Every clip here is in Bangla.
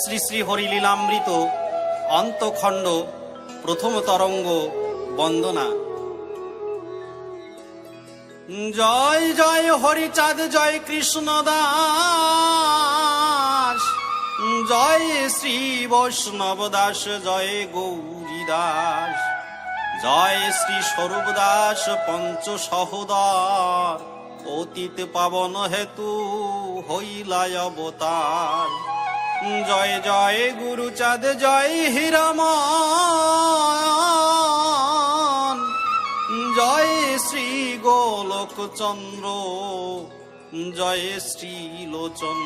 শ্রী শ্রী হরিলীলামৃত অন্তখণ্ড প্রথম তরঙ্গ বন্দনা। জয় জয় হরিচাঁদ, জয় কৃষ্ণ দাস, জয় শ্রী বৈষ্ণব দাস, জয় গৌরী দাস, জয় শ্রী স্বরূপ দাস পঞ্চ সহোদর, অতীত পাবন হেতু হইলা অবতার। জয় জয় গুরুচাঁদ, জয় হীরামন, জয় শ্রী গোলক চন্দ্র, জয় শ্রী লোচন,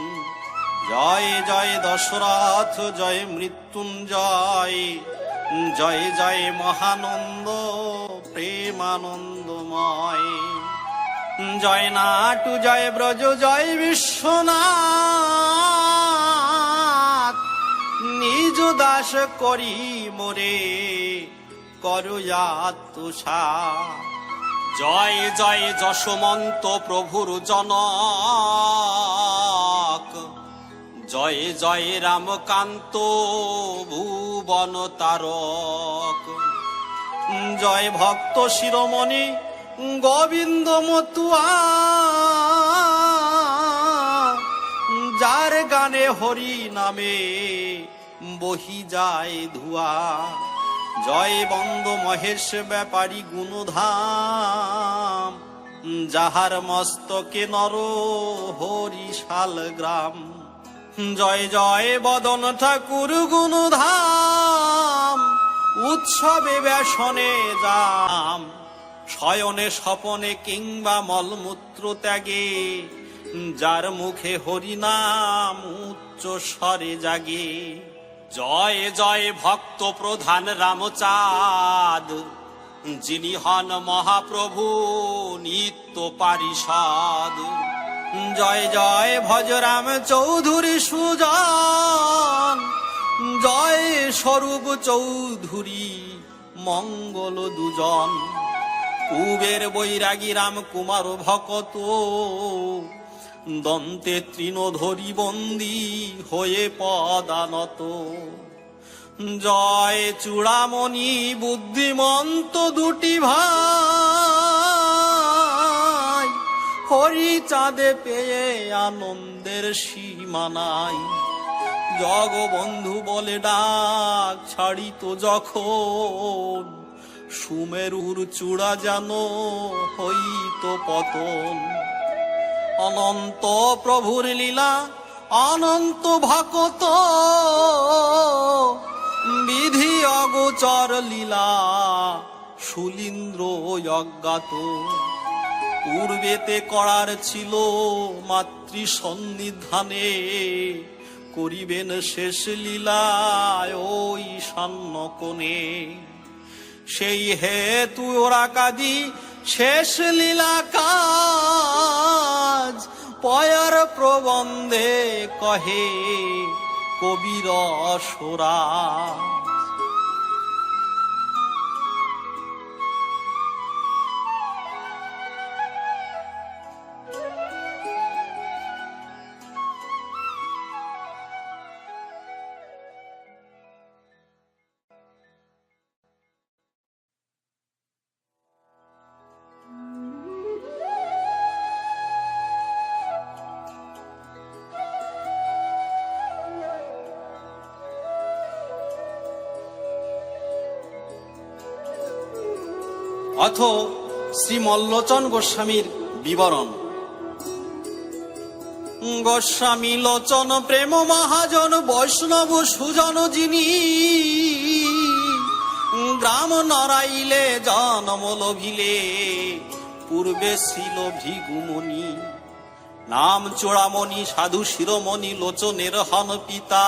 জয় জয় দশরথ, জয় মৃত্যুঞ্জয়, জয় জয় মহানন্দ প্রেমানন্দময়। জয় নাটু, জয় ব্রজ, জয় বিশ্বনাথ, নিজ দাস করি মোরে করয়াতুষা। জয় জয় যশোমন্ত প্রভুর জনক, জয় জয় রামকান্ত ভুবন তারক, জয় ভক্ত শিরোমণি গোবিন্দ মতুয়া, যার গানে হরি নামে বহি যায় ধুয়া। জয় বন্দ মহেশ ব্যাপারী গুণধাম, যাহার মস্তকে নর হরি শালগ্রাম। জয় জয় বদন ঠাকুর গুণধাম, উৎসবে ব্যাসনে যাম, শয়নে স্বপনে কিংবা মলমূত্র ত্যাগে, যার মুখে হরিনাম উচ্চ স্বরে জাগে। জয় জয় ভক্ত প্রধান রামচাঁদ, যিনি হন মহাপ্রভু নিত্য পারিষদ। জয় জয় ভজরাম চৌধুরী সুজন, জয় স্বরূপ চৌধুরী মঙ্গল দুজন। কুবের বৈরাগী রাম কুমার ভকত, দন্তে তৃণধরি বন্দী হয়ে পদানত। জয় চূড়ামণি বুদ্ধিমন্ত দুটি ভাই, হরি চাঁদে পেয়ে আনন্দের সীমা নাই। জগবন্ধু বলে ডাক ছাড়িত যখন, সুমেরুর চূড়া যেন হইত পতন। অনন্ত প্রভুর লীলা অনন্ত ভকত, বিধি অগোচর লীলা শুলীন্দ্র অজ্ঞাত। পূর্বেতে করার ছিল মাতৃ সন্নিধানে, করিবেন শেষ লীলায় ওই সান্ন কোণে। সেই হেতু ওরা কাদি শেষ লীলা কাজ, পয়ার প্রবন্ধে কহে কবির সোরা। অথ শ্রী মল্লোচন গোস্বামীর বিবরণ। গোস্বামী লোচন প্রেম মহাজন, বৈষ্ণব সুজন যিনি, গ্রাম নরাইলে জন্ম লভিলে, পূর্বে ছিল ভৃগুমণি। নাম চূড়ামণি, সাধু শিরোমণি, লোচনের হন পিতা।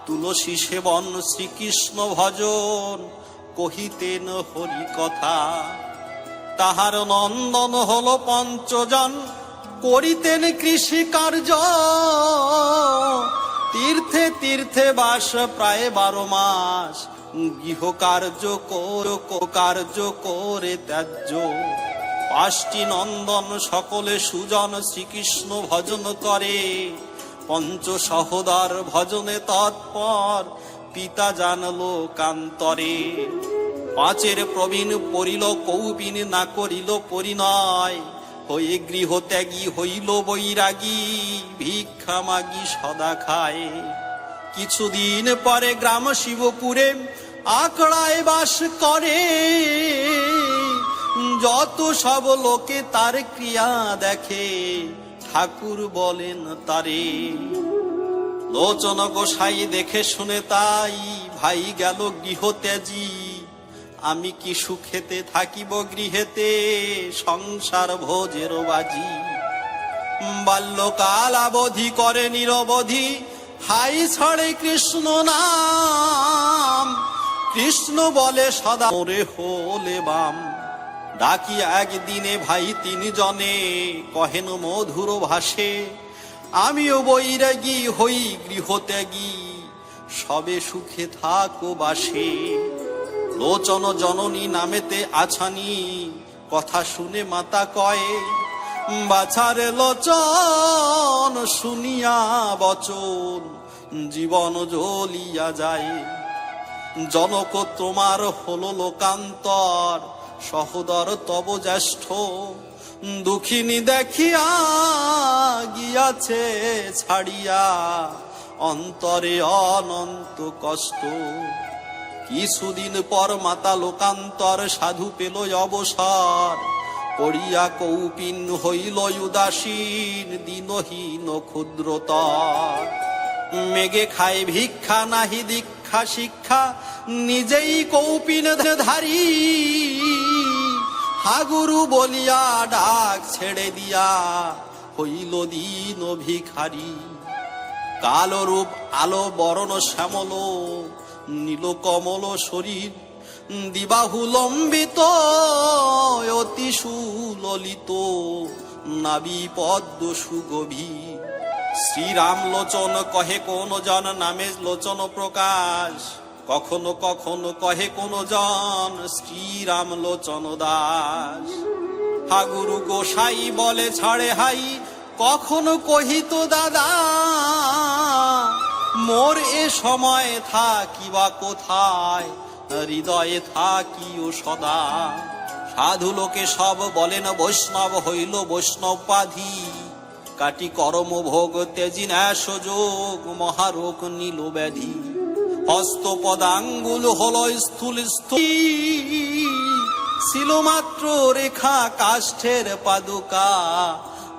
তুলসী সেবন, শ্রীকৃষ্ণ ভজন, কহিতেন হরি কথা। তাহার নন্দন হল পঞ্চজন, করিতেন কৃষি কার্য। তীর্থে তীর্থে বাস প্রায় 12 মাস, গৃহ কার্য করে ত্যায্য। 5টি নন্দন সকলে সুজন, শ্রীকৃষ্ণ ভজন করে। পঞ্চ সহোদর ভজনে তৎপর, পিতা জানলো কান্তরে। পাঁচের প্রবীণ পড়িল কৌপিন, না করিল পরিণয়, হয়ে গৃহত্যাগী হইল বৈরাগী, ভিক্ষা মাগি সদা খায়। কিছুদিন পরে গ্রাম শিবপুরে আকড়ায় বাস করে, যত সব লোকে তার ক্রিয়া দেখে, ঠাকুর বলেন তারে। লোচন গোসাই দেখে শুনে তাই, ভাই গেল গৃহত্যাজি, আমি কি সুখেতে থাকিব গৃহেতে, সংসার ভোজের বাজি। বাল্যকাল অবধি করে নিরবধি, হাই ছড়ে কৃষ্ণ নাম, কৃষ্ণ বলে সদা মোরে হলে বাম। ডাকি একদিনে ভাই তিনজনে, কহেন মধুর ভাষে, আমিও বৈরাগী হই গৃহত্যাগী, সবে সুখে থাকো বাসে। লোচন জননী নামেতে আছানি, কথা শুনে মাতা কয়, বাছারে লোচন শুনিয়া বচন, জীবন জ্বলিয়া যায়। জনক তোমার হলো লোকান্তর, সহোদর তব জ্যেষ্ঠ, দুঃখিনী দেখিয়া গিয়াছে ছাড়িয়া, অন্তরে অনন্ত কষ্ট। কিছুদিন পর মাতা লোকান্তর, সাধু পেল অবসর, পড়িয়া কৌপিন হইল উদাসীন, দিনহীন ক্ষুদ্রতর। মেঘে খায় ভিক্ষা, নাহি দীক্ষা শিক্ষা, নিজেই কৌপিন ধারী, হাগুরু বলিয়া ডাক ছেড়ে দিয়া, হইল দিন ভিখারি। কালো রূপ আলো বরণ শ্যামল, নীল কমল শরীর, দিবাহু লম্বিত অতি সুললিত, নাবি পদ্ম সুগভীর। শ্রীরাম লোচন কহে কোন জন, নামে লোচন প্রকাশ, কখনো কখনো কহে কোন জন, শ্রীরাম লোচন দাস। হাগুরু গোসাই বলে ছাড়ে হাই, কখনো কহিত দাদা, মোর এ সময় থাকিবা কোথায়, হৃদয়ে থাকিও সদা। সাধু লোকে সব বলেন বৈষ্ণব হইল বৈষ্ণবাধি, কাটি করম ভোগ তেজি ন্যাস যোগ, মহারোগ নীল ব্যাধি। হস্ত পদাঙ্গুল হল স্থূল স্থূল, ছিল মাত্র রেখা কাষ্ঠের পাদুকা,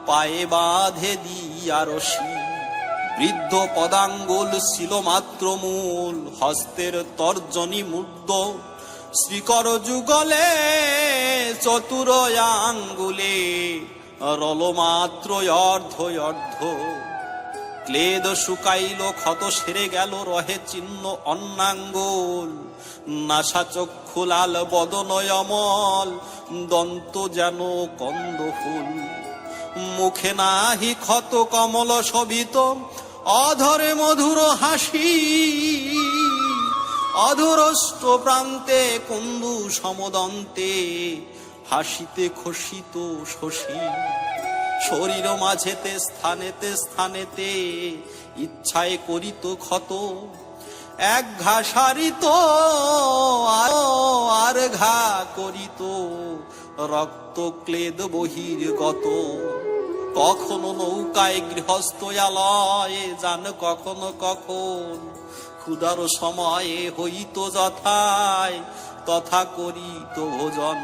পায়ে বাঁধে দিয়া রশি। বৃদ্ধ পদাঙ্গুল ছিল মাত্র মূল, হস্তের তর্জনী মুগ্ধ, শ্রীকর যুগলে চতুর আঙ্গুলে, রল মাত্র অর্ধ অর্ধ। ক্লেদ শুকাইল ক্ষত সেরে গেল, রহে চিহ্ন অন্নাঙ্গুল, নাসা চক্ষু লাল বদনয় অমল, দন্ত যেন কন্দ ফুল। মুখে নাহি ক্ষত কমল শোভিত, অধরে মধুর হাসি, অধরষ্ট প্রান্তে কুন্দু সমদন্তে, হাসিতে খসিত শশী। শরীর মাঝেতে স্থানেতে স্থানেতে, ইচ্ছায় করিত ক্ষত, এক ঘা সারিত আর ঘা করিত, রক্ত ক্লেদ বহির্গত। কখনো নৌকায় গৃহস্থ আলয়ে যান, কখনো কখন ক্ষুধার সময়ে হইত যথায়, তথা করিত ভোজন।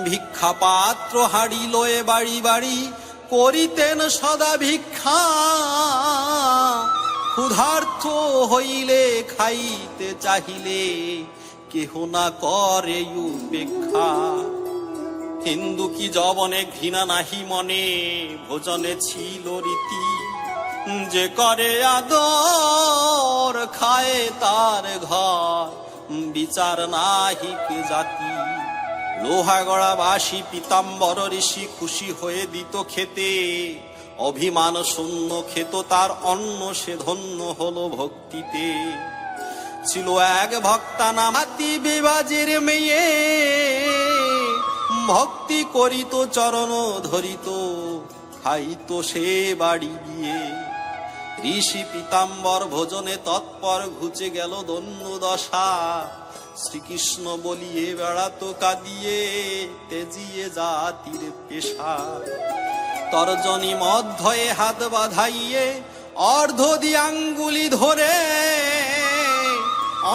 ভিক্ষা পাত্র হাড়ি লয়ে বাড়ি বাড়ি, করিতেন সদা ভিক্ষা, ক্ষুধার্থ হইলে খাইতে চাহিলে, কেহ না করে উপেক্ষা। হিন্দু কি যবনে ঘৃণা নাহি মনে, ভোজনে ছিল রীতি, যে করে আদর খায় তার ঘর, বিচার নাহি কে জাতি। লোহাগড়া বাসী পীতাম্বর ঋষি খুশি হয়ে দিত খেতে, অভিমান শূন্য খেত তার অন্ন, সে ধন্য হলো ভক্তিতে। ছিল এক ভক্তা নামাতি বিবাজের মেয়ে, ভক্তি করিত চরণ ধরিত, খাইত সে বাড়ি গিয়ে। ঋষি পীতাম্বর ভোজনে তৎপর ঘুচে গেল দৈন্য দশা। শ্রীকৃষ্ণ বলিয়ে বেড়াতো কাঁদিয়ে তেজিয়ে জাতির পেশা। তর্জনী মধ্যে হাত বাঁধাইয়ে অর্ধ দিয়াঙ্গুলি ধরে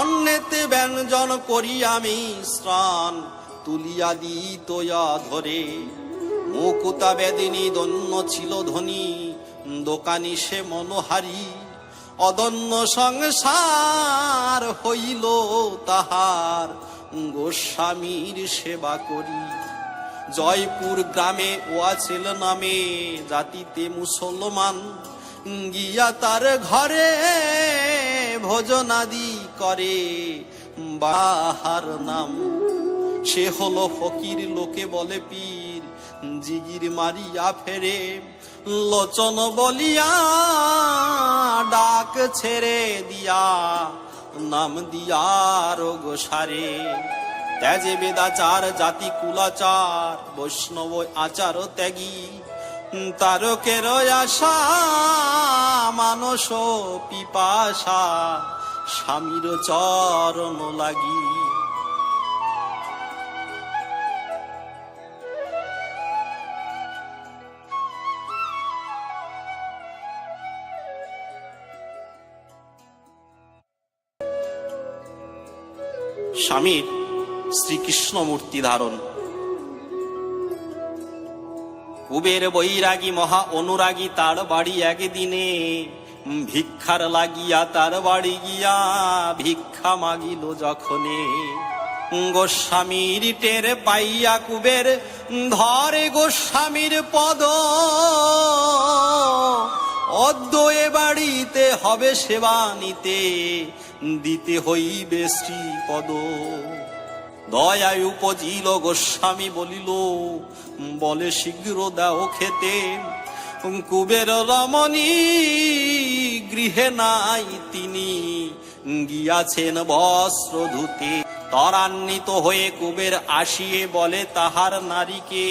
অন্নেতে ব্যঞ্জন করি আমি স্নান তুলিয়া দিতয়া ধরে। মুকুতা বেদিনী দন্য ছিল ধনী দোকানি সে মনোহারী। অদন্য সংসার হইল তাহার গোস্বামীর সেবা করি। জয়পুর গ্রামে ওয়াছিল নামে জাতিতে মুসলমান। গিয়া তার ঘরে ভোজনাদি করে বাহার নাম। সে হলো ফকির লোকে বলে পীর জিগির মারিয়া ফেরে। লোচন বলিয়া ডাক ছেড়ে দিয়া নাম দিয়ার গোসারে। ত্যাজে বেদাচার জাতি কুলাচার বৈষ্ণব আচার ত্যাগী। তারকের আশা মানস পিপাসা স্বামীর চরণ লাগি। স্বামীর শ্রীকৃষ্ণ মূর্তি ধারণ। কুবের বৈরাগী মহা অনুরাগী তার বাড়ি একদিনে ভিক্ষার লাগিয়া তার বাড়ি গিয়া ভিক্ষা মাগিল যখনে। গোস্বামীর টের পাইয়া কুবের ধরে গোস্বামীর পদ। অদ্য এ বাড়িতে হবে সেবা নিতে দিতে হইবে শ্রীপদ। দয়ায় উপজিল গোস্বামী বলিল বলে শীঘ্র দাও খেতে। কুবের রমণী গৃহে নাই তিনি গিয়াছেন বস্ত্র ধুতে। ত্বরান্বিত হয়ে কুবের আসিয়ে বলে তাহার নারীকে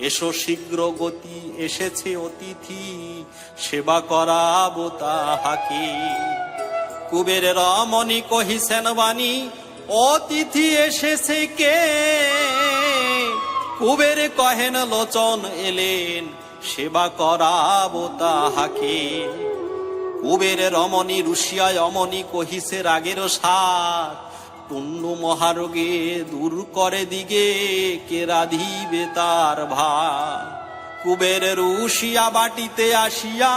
এসো শীঘ্র গতি এসেছে অতিথি সেবা করাবো তাহাকে। কুবের রমণী কহিছেন বাণী অতিথি এসেছে কে। কুবের কহেন লোচন এলেন সেবা করাবো তাহাকে। কুবের রমণী রুশিয়ায় অমনি কহিছে রাগের সাথ। টুন্ড মহারোগে দূর করে দিগে কে রাধিবে তার ভার। কুবের রুশিয়া বাটিতে আসিয়া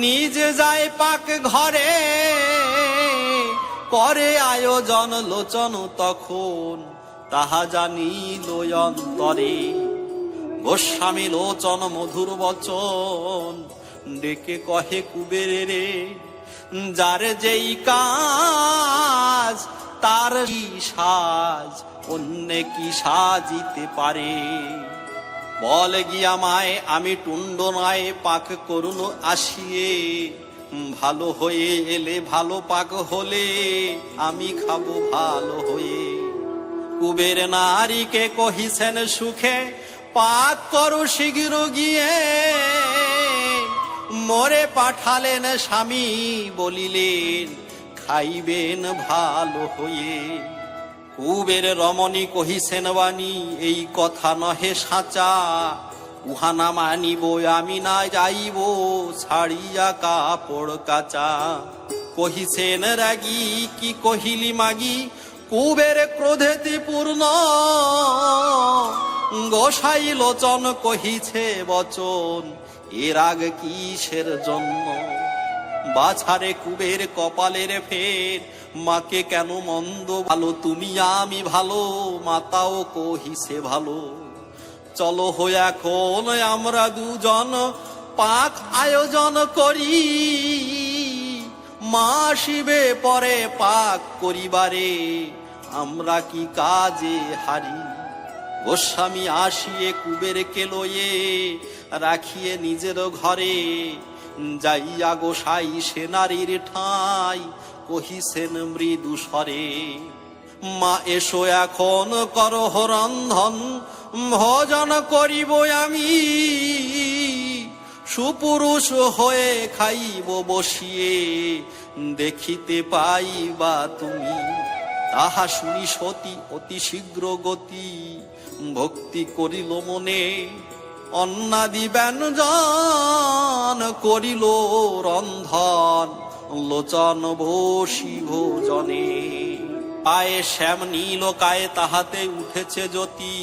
নিজে যায় পাক ঘরে। করে আয়োজন লোচন তখন তাহা জানিল অন্তরে। গোস্বামী লোচন মধুর বচন ডেকে কহে কুবের রে যার যেই কাজ তার কি সাজ অন্যে কি সাজিতে পারে। বল গিয়া মায় আমি টুন্ড নয় পাক করুন আসিয়ে। ভালো হয়ে এলে ভালো পাক হলে আমি খাবো ভালো হয়ে। কুবের নারীকে কহিছেন সুখে পাক করো শীঘ্র গিয়ে। মোরে পাঠালেন স্বামী বলিলেন খাইবেন ভালো হয়ে। কুবের রমণী কহিছেন বাণী এই কথা নহে সাচা। উহা না মানিব আমি না যাইব ছাড়িয়া কাপড় কাচা। কহিছেন রাগী কি কহিলি মাগি কুবের ক্রোধেতে পূর্ণ। গোসাই লোচন কহিছে বচন এ রাগ কিসের জন্য। বাছারে কুবের কপালের ফের মাকে কেন মন্দ ভালো তুমি আমি ভালো মাতাও কহিছে ভালো। চলো হয়ে এখন আমরা দুজন পাক আয়োজন করি। মা শিবে পরে পাক করিবারে আমরা কি কাজে হারি। গোস্বামী আসিয়ে কুবেরকে লয়ে রাখিয়ে নিজের ঘরে। যাইয়া গোসাই সেনারীর ঠাই কহিছেন মৃদু স্বরে। মা এসো এখন করহ রন্ধন ভোজন করিব আমি। সুপুরুষ হয়ে খাইব বসিয়ে, দেখিতে পাইবা তুমি। তাহা শুনি সতী অতি শীঘ্র গতি, ভক্তি করিল মনে। অন্নাদি ব্যঞ্জন করিল রন্ধন, লোচন বসি ভোজনে। পায়ে শ্যাম নীল কায়ে তাহাতে উঠেছে জ্যোতি,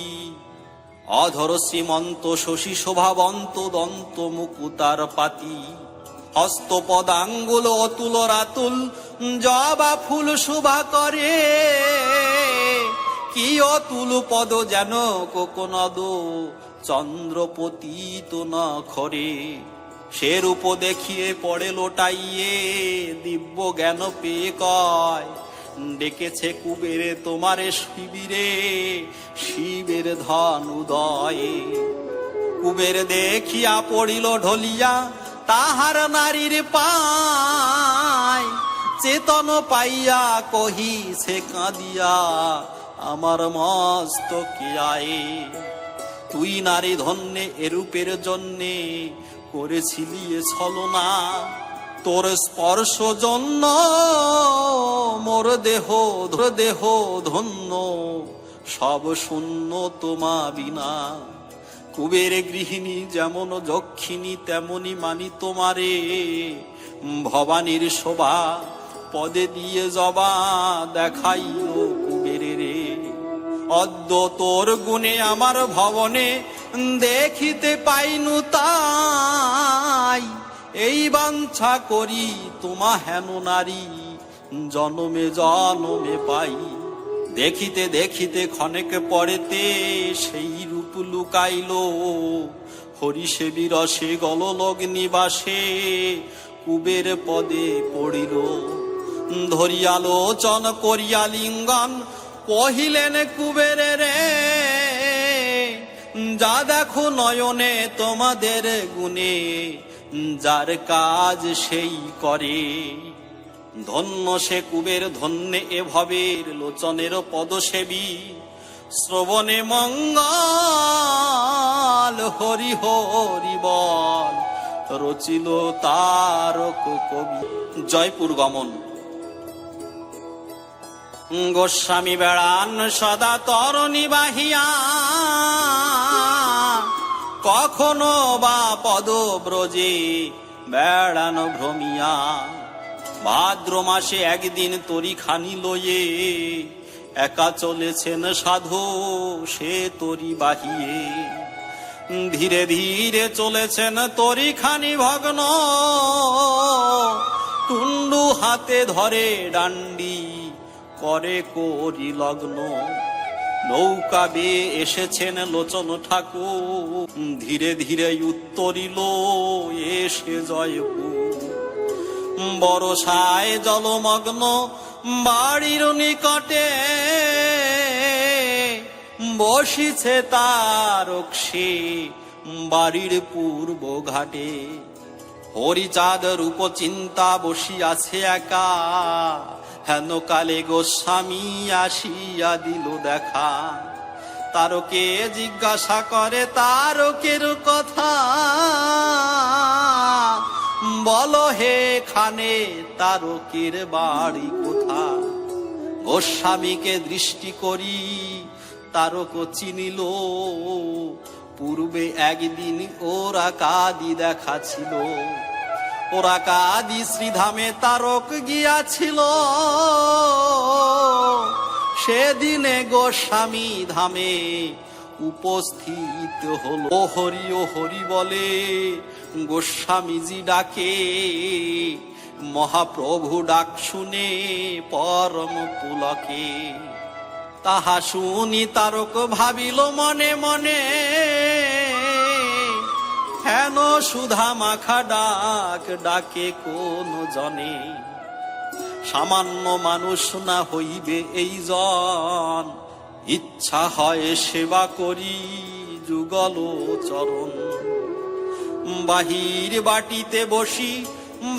অধর শ্রীমন্ত শশী শোভাবন্ত দন্ত মুকুতার পাতি। হস্ত পদাঙ্গুল অতুল রাতুল, জবা ফুল শোভা করে। কি অতুল পদ যেন কোকনদ, চন্দ্রপতিত নখরে। সে রূপ দেখিয়ে পড়ে লোটাইয়ে, দিব্য জ্ঞান পেয়ে কয়, ডেকেছে কুবেরে তোমারে শিবিরে, শিবের ধন উদয়ে। কুবের দেখিয়া পড়িল ঢলিয়া, তাহার নারীর পায়। চেতন পাইয়া কহিছে কাঁদিয়া, আমার মস্তকে আয়ে। তুই নারী ধন্যে এরূপের জন্যে, করেছিলি এ ছলনা। তোর স্পর্শ জন্য মোর দেহ ধন্য, সব শূন্য তোমা বিনা। কুবের গৃহিণী যেমন যক্ষিণী, তেমনি মানি তোমারে। ভবানীর শোভা পদে দিয়ে জবা, দেখাইল কুবেরে রে। অদ্য তোর গুণে আমার ভবনে, দেখিতে পাইনু তাই। এই বাঞ্ছা করি তোমা হেন নারী, জনমে জনমে পাই। দেখিতে দেখিতে ক্ষণেক পরেতে, সেই রূপ লুকাইল। হরিসেবী রসে গললগ্নিবাসে, কুবের পদে পড়িল। ধরিয়ালোচন করিয়া লিঙ্গন, কহিলেন কুবের রে। যা দেখো নয়নে তোমাদের গুণে, যার কাজ সেই করে। ধন্য সে কুবের, ধন্যে এ ভবের লোচনের পদসেবী। শ্রবণে মঙ্গল হরি হরি বল, রচিল তারক কবি। জয়পুর গমন। গোস্বামী বেড়ান সদা তরণী বাহিয়া, কখনো বা পদব্রজে বেড়ান ভ্রমিয়া। ভাদ্র মাসে একদিন তরি খানি লয়ে, একা চলেছেন সাধু সে তরি বাহিয়ে। ধীরে ধীরে চলেছেন তরি খানি ভগ্ন, টুন্ডু হাতে ধরে ডান্ডি করে করি লগ্ন। নৌকা বেয়ে এসেছেন লোচন ঠাকুর, ধীরে ধীরে উত্তরিল এসে জয়পুর। বরষায় জলমগ্ন বাড়ির নিকটে, বসিছে তারকসে বাড়ির পূর্ব ঘাটে। হরিচাঁদ রূপ চিন্তা বসিয়াছে একা, হেন কালে গোস্বামী আসিয়া দিল দেখা। তারকে জিজ্ঞাসা করে তারকের কথা, বলো হে খানে তারকের বাড়ি কোথা। গোস্বামীকে দৃষ্টি করি তারক চিনিল, পূর্বে একদিন ওরা কাদি দেখা ছিল। ওরা কাদি শ্রীধামে তারক গিয়াছিল, সেদিনে গোস্বামী ধামে উপস্থিত হল। ও হরি বলে গোস্বামীজি ডাকে, মহাপ্রভু ডাক শুনে পরম পুলকে। তাহা শুনি তারক ভাবিল মনে মনে, হেন সুধা মাখা ডাক ডাকে কোন জনে। সামান্য মানুষ না হইবে এই জন, ইচ্ছা হয় সেবা করি যুগল চরণ। বাহির বাটিতে বসি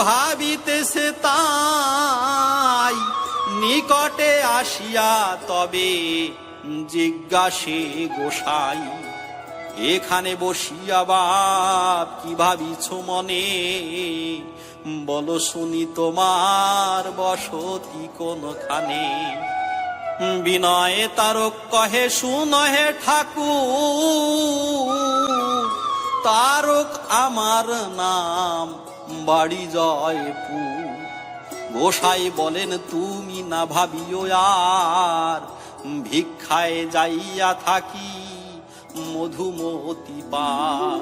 ভাবিতেছে তাই, নিকটে আসিয়া তবে জিজ্ঞাসে গোসাই। এখানে বসিয়া বাপ কি ভাবিছ মনে, বলো শুনি তোমার বসতি কোনখানে। বিনয়ে তারক কহে শুনহে ঠাকুর, তারক আমার নাম, বাড়ি জয়পুর। গোসাই বলেন তুমি না ভাবিও আর, ভিক্ষায় যাইয়া থাকি মধুমতি পার।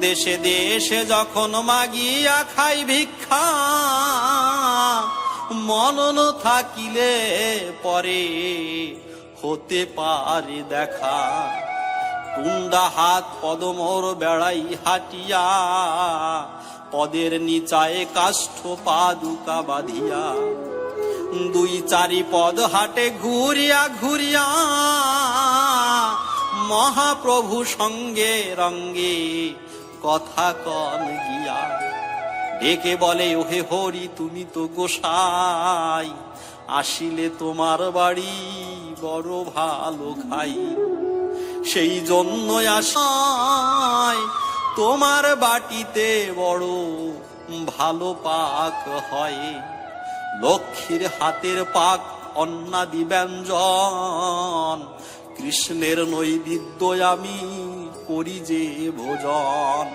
দেশে দেশে যখন মাগিয়া খাই ভিক্ষা, মনন থাকিলে পরে হতে পারে দেখা। টুন্ডা হাত পদমোর বেড়াই হাটিয়া, পদের নিচায়ে কাষ্ঠ পাদুকা বাঁধিয়া। দুই চারি পদ হাটে ঘুরিয়া ঘুরিয়া, মহাপ্রভু সঙ্গে রঙ্গে কথা কন গিয়া। ডেকে বলে ওহে হরি তুমি তো গোসাই, আসিলে তোমার বাড়ি বড় ভালো খাই। সেই জন্য আসাই তোমার বাটিতে বড় ভালো পাক হয়। লক্ষ্মীর হাতের পাক অন্নাদি ব্যঞ্জন, কৃষ্ণের নৈবেদ্য আমি করি যে ভোজন।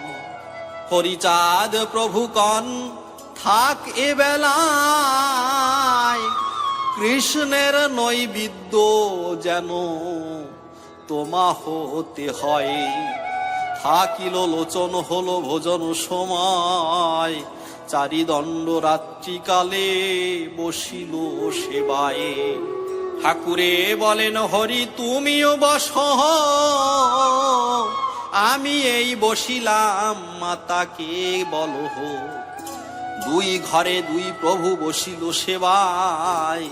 হরিচাঁদ প্রভু কন থাক এ বেলায়, কৃষ্ণের নৈবেদ্য যেন তোমা হতে হয়। থাকিল লোচন হলো ভোজন সময়, চারিদণ্ড রাত্রিকালে বসিল সেবায়। ঠাকুরে বলেন হরি তুমিও বস, আমি এই বসিলাম মাতাকে বলো। দুই ঘরে দুই প্রভু বসিল সেবায়,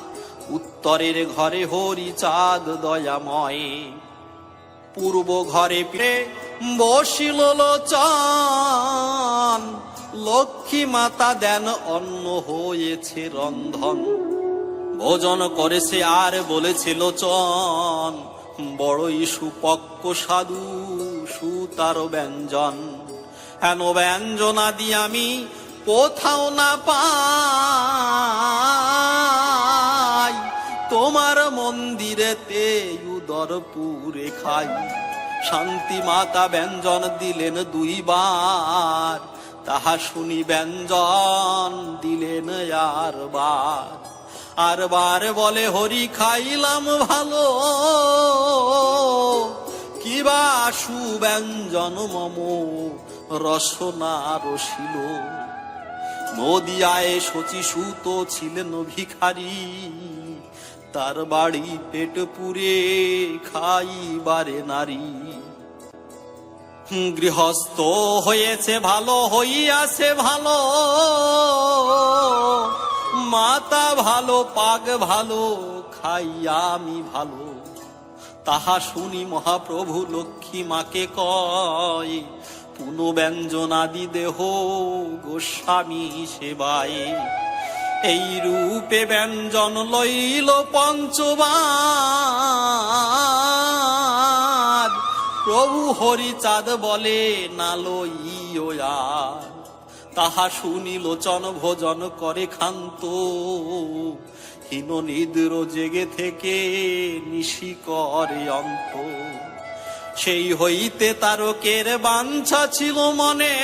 উত্তরের ঘরে হরিচাঁদ দয়াময়। পূর্ব ঘরে পীরে বসিল লোচন, লক্ষ্মী মাতা দেন অন্ন হয়েছে রন্ধন। ভোজন করেছে আর বলেছে লোচন, বড়ই সুপক্ক সাধু সুতার ব্যঞ্জন। হেন ব্যঞ্জনাদি আমি কোথাও না পাই, তোমার মন্দিরেতে উদরপুরে খাই। শান্তি মাতা ব্যঞ্জন দিলেন দুইবার, তাহা শুনি ব্যঞ্জন দিলেন আর বার। আর বার বলে হরি খাইলাম ভালো, কিবা সুব্যঞ্জন মম রসনা রসিল। নদিয়ায় শচী সুত ছিলেন ভিখারি, তার বাড়ি পেট পুরে খাইবারে নারী। গৃহস্থ হয়েছে ভালো হইয়াছে ভালো, মাতা ভালো পাগ ভালো খাইয়া আমি ভালো। তাহা শুনি মহাপ্রভু লক্ষ্মী মাকে কয়, পুনঃ ব্যঞ্জনাদি দেহ গোস্বামী সেবায়। এই রূপে ব্যঞ্জন লইল পঞ্চবার, প্রভু হরিচাঁদ বলে না লইও আর। তাহা শুনি লোচন ভোজন করে ক্ষান্ত, হীন নিদ্র জেগে থেকে নিশি করে অন্ত। সেই হইতে তারকের বাঞ্ছা ছিল মনে,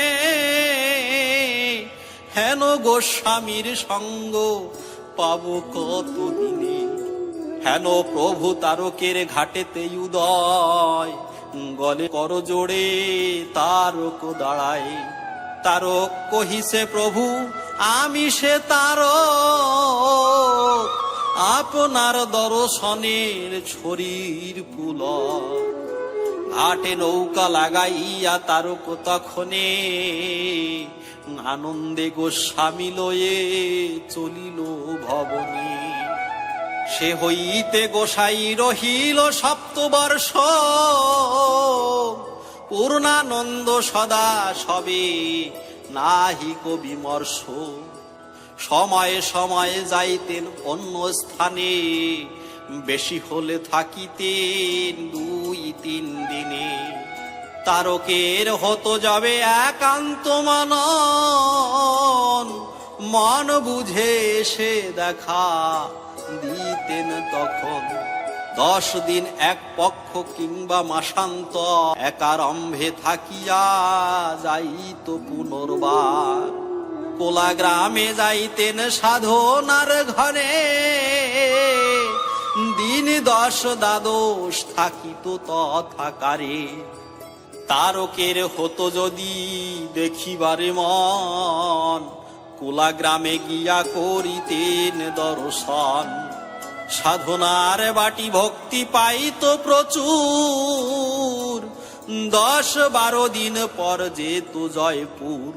হেন গোস্বামীর সঙ্গ পাব কতদিনে। হেন প্রভু তারকের ঘাটেতে উদয়, গলে কর জোড়ে তারক দাঁড়ায়। তারক কহিছে প্রভু আমি সে তারক, আপনার দর্শনের ছড়ির পুলক। ঘাটে নৌকা লাগাইয়া তারক তখনে, আনন্দে গোস্বামী লয়ে চলিল ভবনে। সে হইতে গোসাই রহিল সপ্তবর্ষ, পূর্ণানন্দ সদা সবে নাহি কবিমর্ষ। সময়ে সময়ে যাইতেন অন্য স্থানে, বেশি হলে থাকিতেন 2-3 দিনে। তারকের হতো যাবে একান্ত মানন, মন বুঝে এসে দেখা দিতেন তখন। 10 দিন এক পক্ষ কিংবা মাসান্তর, একারম্ভে থাকিয়া যাইত পুনর্বার। কোলা গ্রামে যাইতেন সাধনার ঘরে, দিন 10 দ্বাদশ থাকিত তথাকারে। তারকের হতো যদি দেখিবারে মন, কোলা গ্রামে গিয়া করিতেন দর্শন। সাধনার বাটি ভক্তি পাইত প্রচুর, 10-12 দিন পর যেত জয়পুর।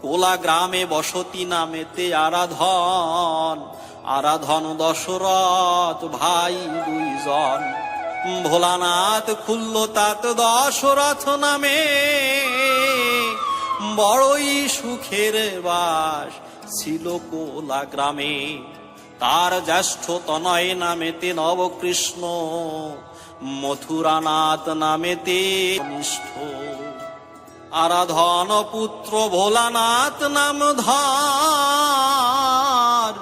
কোলা গ্রামে বসতি নামেতে আরাধন, আরাধন দশরথ ভাই 2 জন। ভোলানাথ খুলল তাত দশরথ নামে, বড়ই সুখের বাস ছিল কোলা গ্রামে। তার জ্যেষ্ঠ তনয় নামেতে নবকৃষ্ণ, মথুরানাথ নামেতে নিষ্ঠ। আরাধন পুত্র ভোলানাথ নাম ধর,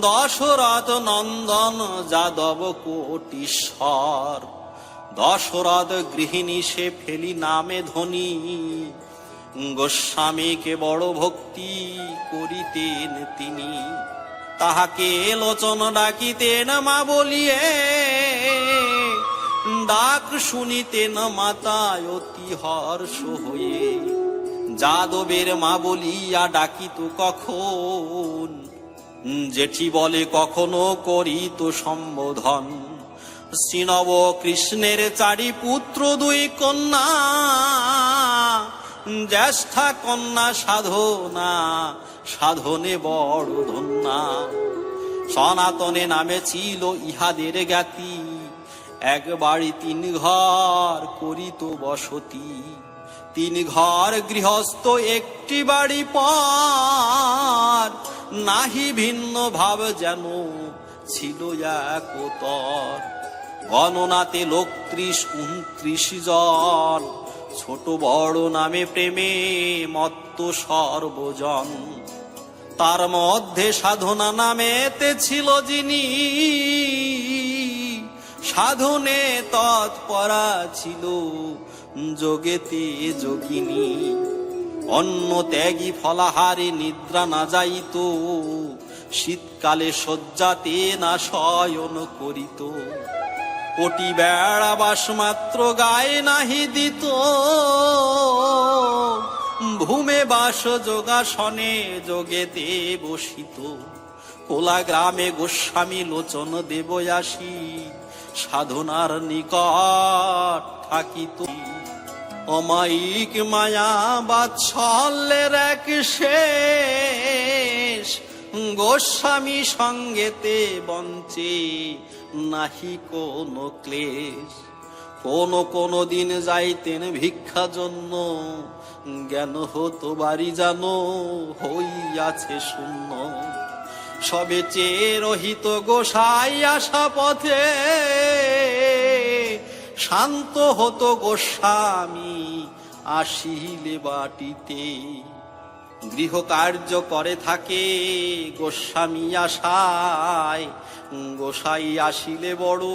দশরথ নন্দন যাদব কোটিশ্বর। দশরথ গৃহিণী সে ফেলি নামে ধনী, গোস্বামীকে বড় ভক্তি করিতেন তিনি। তাহাকে লোচন ডাকিতেন মা বলিয়ে, ডাক শুনিতেন মাতা অতি হর্ষ হয়ে। যাদবের মা বলিয়া ডাকিত কখন, জেঠি বলে কখনো করিত সম্বোধন। শ্রীনব কৃষ্ণের 4 পুত্র 2 কন্যা, জ্যেষ্ঠা কন্যা সাধনা, সাধনে বড় ধন্যা। সনাতনে নামে ছিল ইহাদের জ্ঞাতি, 1 বাড়ি 3 ঘর করিত বসতি। 3 ঘর গৃহস্থ 1টি বাড়ি পর, নাহি ভিন্ন ভাব যেন ছিল একতর। গণনাতে লোক 30-29 জন, ছোট বড় নামে প্রেমে মত্ত সর্বজন। তার মধ্যে সাধনা নামেতে ছিল যিনি, সাধনে তৎপরা ছিল যোগেতে যোগিনী। অন্ন ত্যাগী ফলাহারে নিদ্রা না যাইত, শীতকালে শয্যাতে না শয়ন করিত। কোটি বেড়া বাস মাত্র গায়ে নাহি দিত, ভূমে বাস যোগাসনে যোগেতে বসিত। কোলা গ্রামে গোস্বামী লোচন দেবয়াসী, সাধনার নিকট থাকিত। অমায়িক মায়া বাৎসল্যের এক শেষ, গোস্বামী সঙ্গেতে বঞ্চে নাহি কোনো ক্লেশ। কোন দিন যাইতেন ভিক্ষা জন্য, জ্ঞান হতো বাড়ি জানো হইয়াছে শূন্য। সবে চেয়ে রহিত গোসাই আসা পথে, শান্ত হতো গোস্বামী আসিলে বাটিতে। গৃহ কার্য করে থাকে গোস্বামী আশায়, গোসাই আসিলে বড়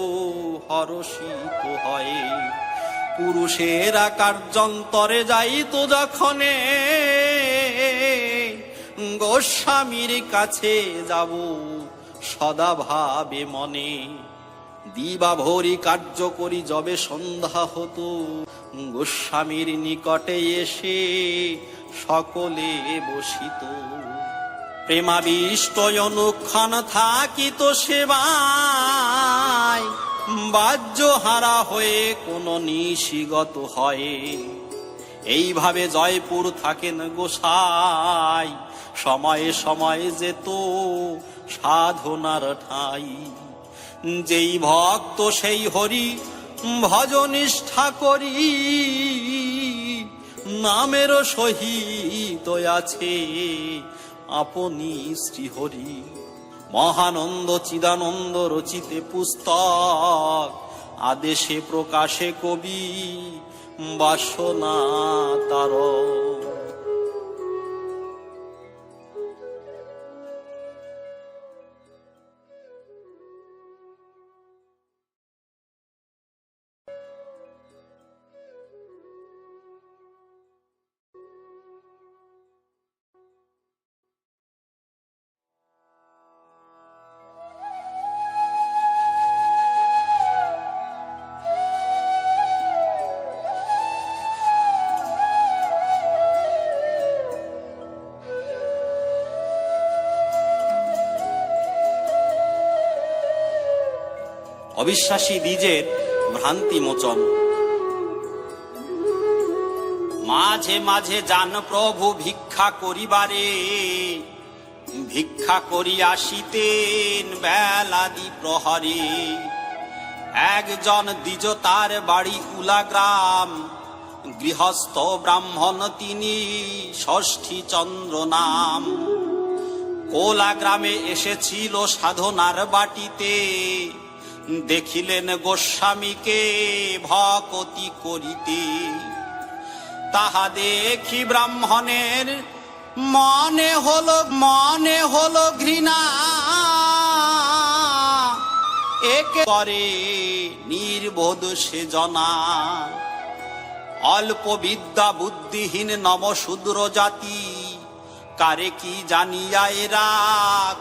হরষিত হয়। পুরুষেরা কার্যন্তরে যাইত যখনে, গোস্বামীর কাছে যাব সদা ভাবে মনে। দিবা ভরি কার্য করি যবে সন্ধ্যা হতো, গোস্বামীর নিকটে এসে সকলে বসিত। প্রেমাবিষ্ট অনুক্ষণ থাকিত সেবায়, বাহ্য হারা হয়ে কোন নিশিগত হয়। এইভাবে জয়পুর থাকেন গোসাই, সময়ে সময়ে যেত সাধনার ঠাই। যেই ভক্ত সেই হরি ভজনিষ্ঠা করি, নামের সহিত আছে আপনি শ্রীহরি। মহানন্দ চিদানন্দ রচিতে পুস্তক, আদেশে প্রকাশে কবি বাসনা তার। অবিশ্বাসী দ্বিজের ভ্রান্তি মোচন। মাঝে মাঝে যান প্রভু ভিক্ষা করিবারে, ভিক্ষা করি আসিতেন বেলা দ্বিপ্রহরে। একজন দ্বিজ তার বাড়ি উলা গ্রাম, গৃহস্থ ব্রাহ্মণ তিনি ষষ্ঠী চন্দ্র নাম। কোলা গ্রামে এসেছিল সাধনার বাটিতে, দেখিলেন গোস্বামীকে ভকতি করিতে। তাহা দেখি ব্রাহ্মণের মনে হলো ঘৃণা, একে করে নির্বোধ সে জনা। অল্প বিদ্যা বুদ্ধিহীন নমশূদ্র জাতি, কারে কি জানিয়া এরা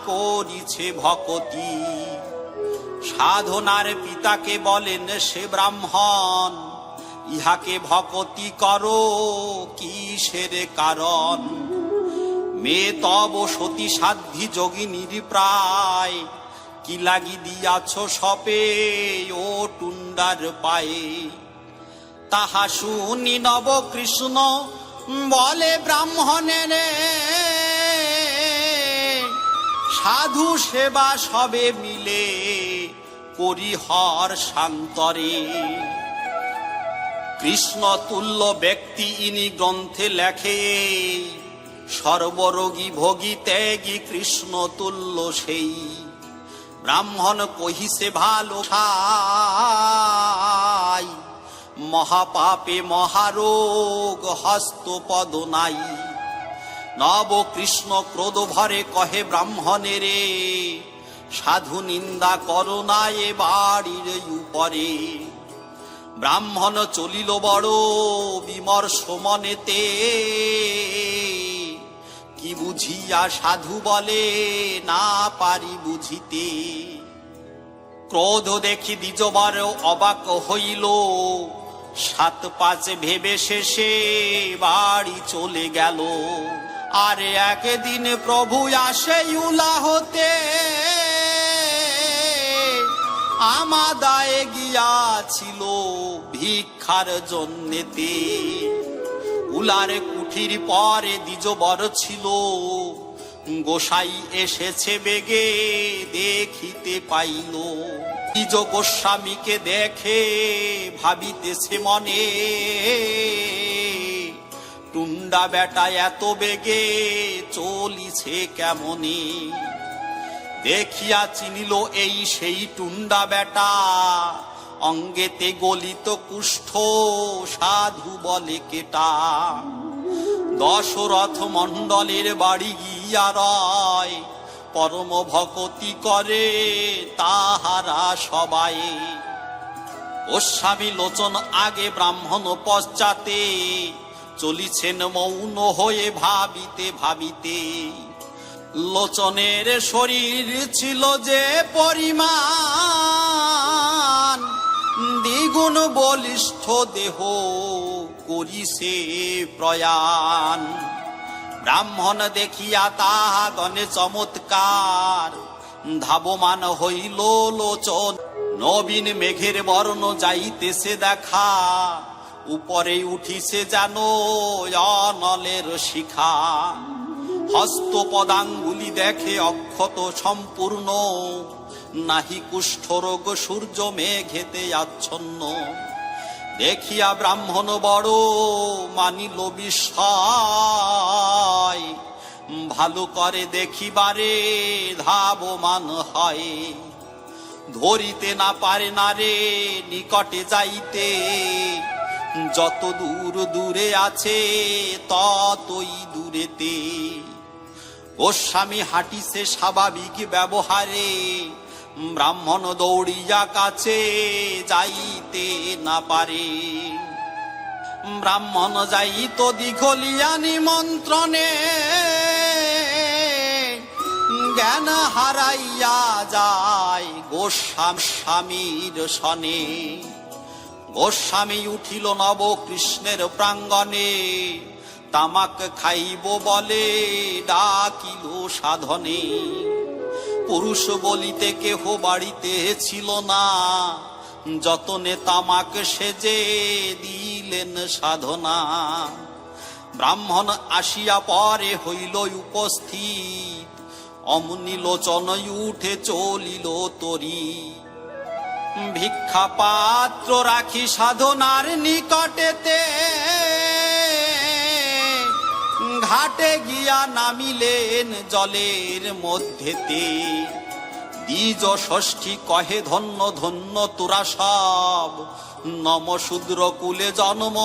করিছে ভকতি। সাধনার পিতাকে বলেন সে ব্রাহ্মণ, ইহাকে ভকতি করো কিসের কারণ। মেয়ে তব সতী সাধ্বী যোগিনীর প্রায়, কি লাগি দিয়াছ সপে ও টুন্ডার পায়ে। তাহা শুনি নব কৃষ্ণ বলে ব্রাহ্মণের, সাধু সেবা সবে মিলে করি হর শান্তরে। কৃষ্ণ তুল্য ব্যক্তি ইনি গ্রন্থে লেখে, সর্বরোগী ভোগী ত্যাগী কৃষ্ণ তুল্য সেই। ব্রাহ্মণ কহিছে ভালো ঠাই, মহাপাপে মহারোগ হস্তপদ নাই। নব কৃষ্ণ ক্রোধ ভরে কহে ব্রাহ্মণেরে, সাধু নিন্দা করো না এ বাড়ির উপরে। ব্রাহ্মণ চলিল বড় বিমর্ষ মনেতে, কি বুঝিয়া সাধু বলে না পারি বুঝিতে। ক্রোধ দেখি দ্বিজবার অবাক হইল, 7-5 ভেবে শেষে বাড়ি চলে গেল। আর একদিন প্রভু আসে উলা হতে, আমাদায় গিয়াছিল ভিক্ষার জন্যেতে। উলার কুঠির পরে দ্বিজবর ছিল, গোসাই এসেছে বেগে দেখিতে পাইল। দ্বিজ গোস্বামীকে দেখে ভাবিতেছে মনে, টুন্ডা বেটা এত বেগে চলিছে কেমনে। দেখিয়া চিনিল এই সেই টুন্ডা বেটা, অঙ্গেতে গলিত কুষ্ঠ সাধু বলে কেটা। দশরথ মণ্ডলের বাড়ি গিয়া রয়, পরম ভকতি করে তাহারা সবাই। গোস্বামী লোচন আগে ব্রাহ্মণ পশ্চাতে, চলিছেন মৌন হয়ে ভাবিতে ভাবিতে। লোচনের শরীর ছিল যে পরিমাণ, দ্বিগুণ বলিষ্ঠ দেহ করিছে প্রয়াণ। ব্রাহ্মণ দেখিয়া তাহা গণে চমৎকার, ধাবমান হইল লোচন। নবীন মেঘের বর্ণ যাইতেছে দেখা, উপরে উঠিছে যেন অনলের শিখা। হস্ত পদাঙ্গুলি দেখে অক্ষত সম্পূর্ণ, নাহি কুষ্ঠরোগ সূর্য মেঘেতে আচ্ছন্ন। দেখিয়া ব্রাহ্মণ বড় মানিল বিস্ময়, ভালো করে দেখিবারে ধাবমান হয়। ধরিতে না পারে না রে নিকটে যাইতে, যত দূর দূরে আছে ততই দূরেতে। গোস্বামী হাঁটিছে স্বাভাবিক ব্যবহারে, ব্রাহ্মণ দৌড়িয়া কাছে যাইতে না পারে। ব্রাহ্মণ যাইত দীঘলিয়া নিমন্ত্রণে, জ্ঞান হারাইয়া যায় গোস্বামীর সনে। গোস্বামী উঠিল নব কৃষ্ণের প্রাঙ্গণে, তামাক খাইব বলে ডাকিল সাধনে। পুরুষ বলিতে কেহ বাড়িতে ছিল না, যতনে তামাক সেজে দিলেন সাধনা। ব্রাহ্মণ আসিয়া পরে হইল উপস্থিত, অমনি লোচন উঠে চলিল তরি। ভিক্ষা পাত্র রাখি সাধনার নিকটেতে, ঘাটে গিয়া নামিলেন জলের মধ্যেতে। দ্বিজ ষষ্ঠী কহে ধন্য ধন্য তোরা সব, নম শূদ্র কুলে জন্ম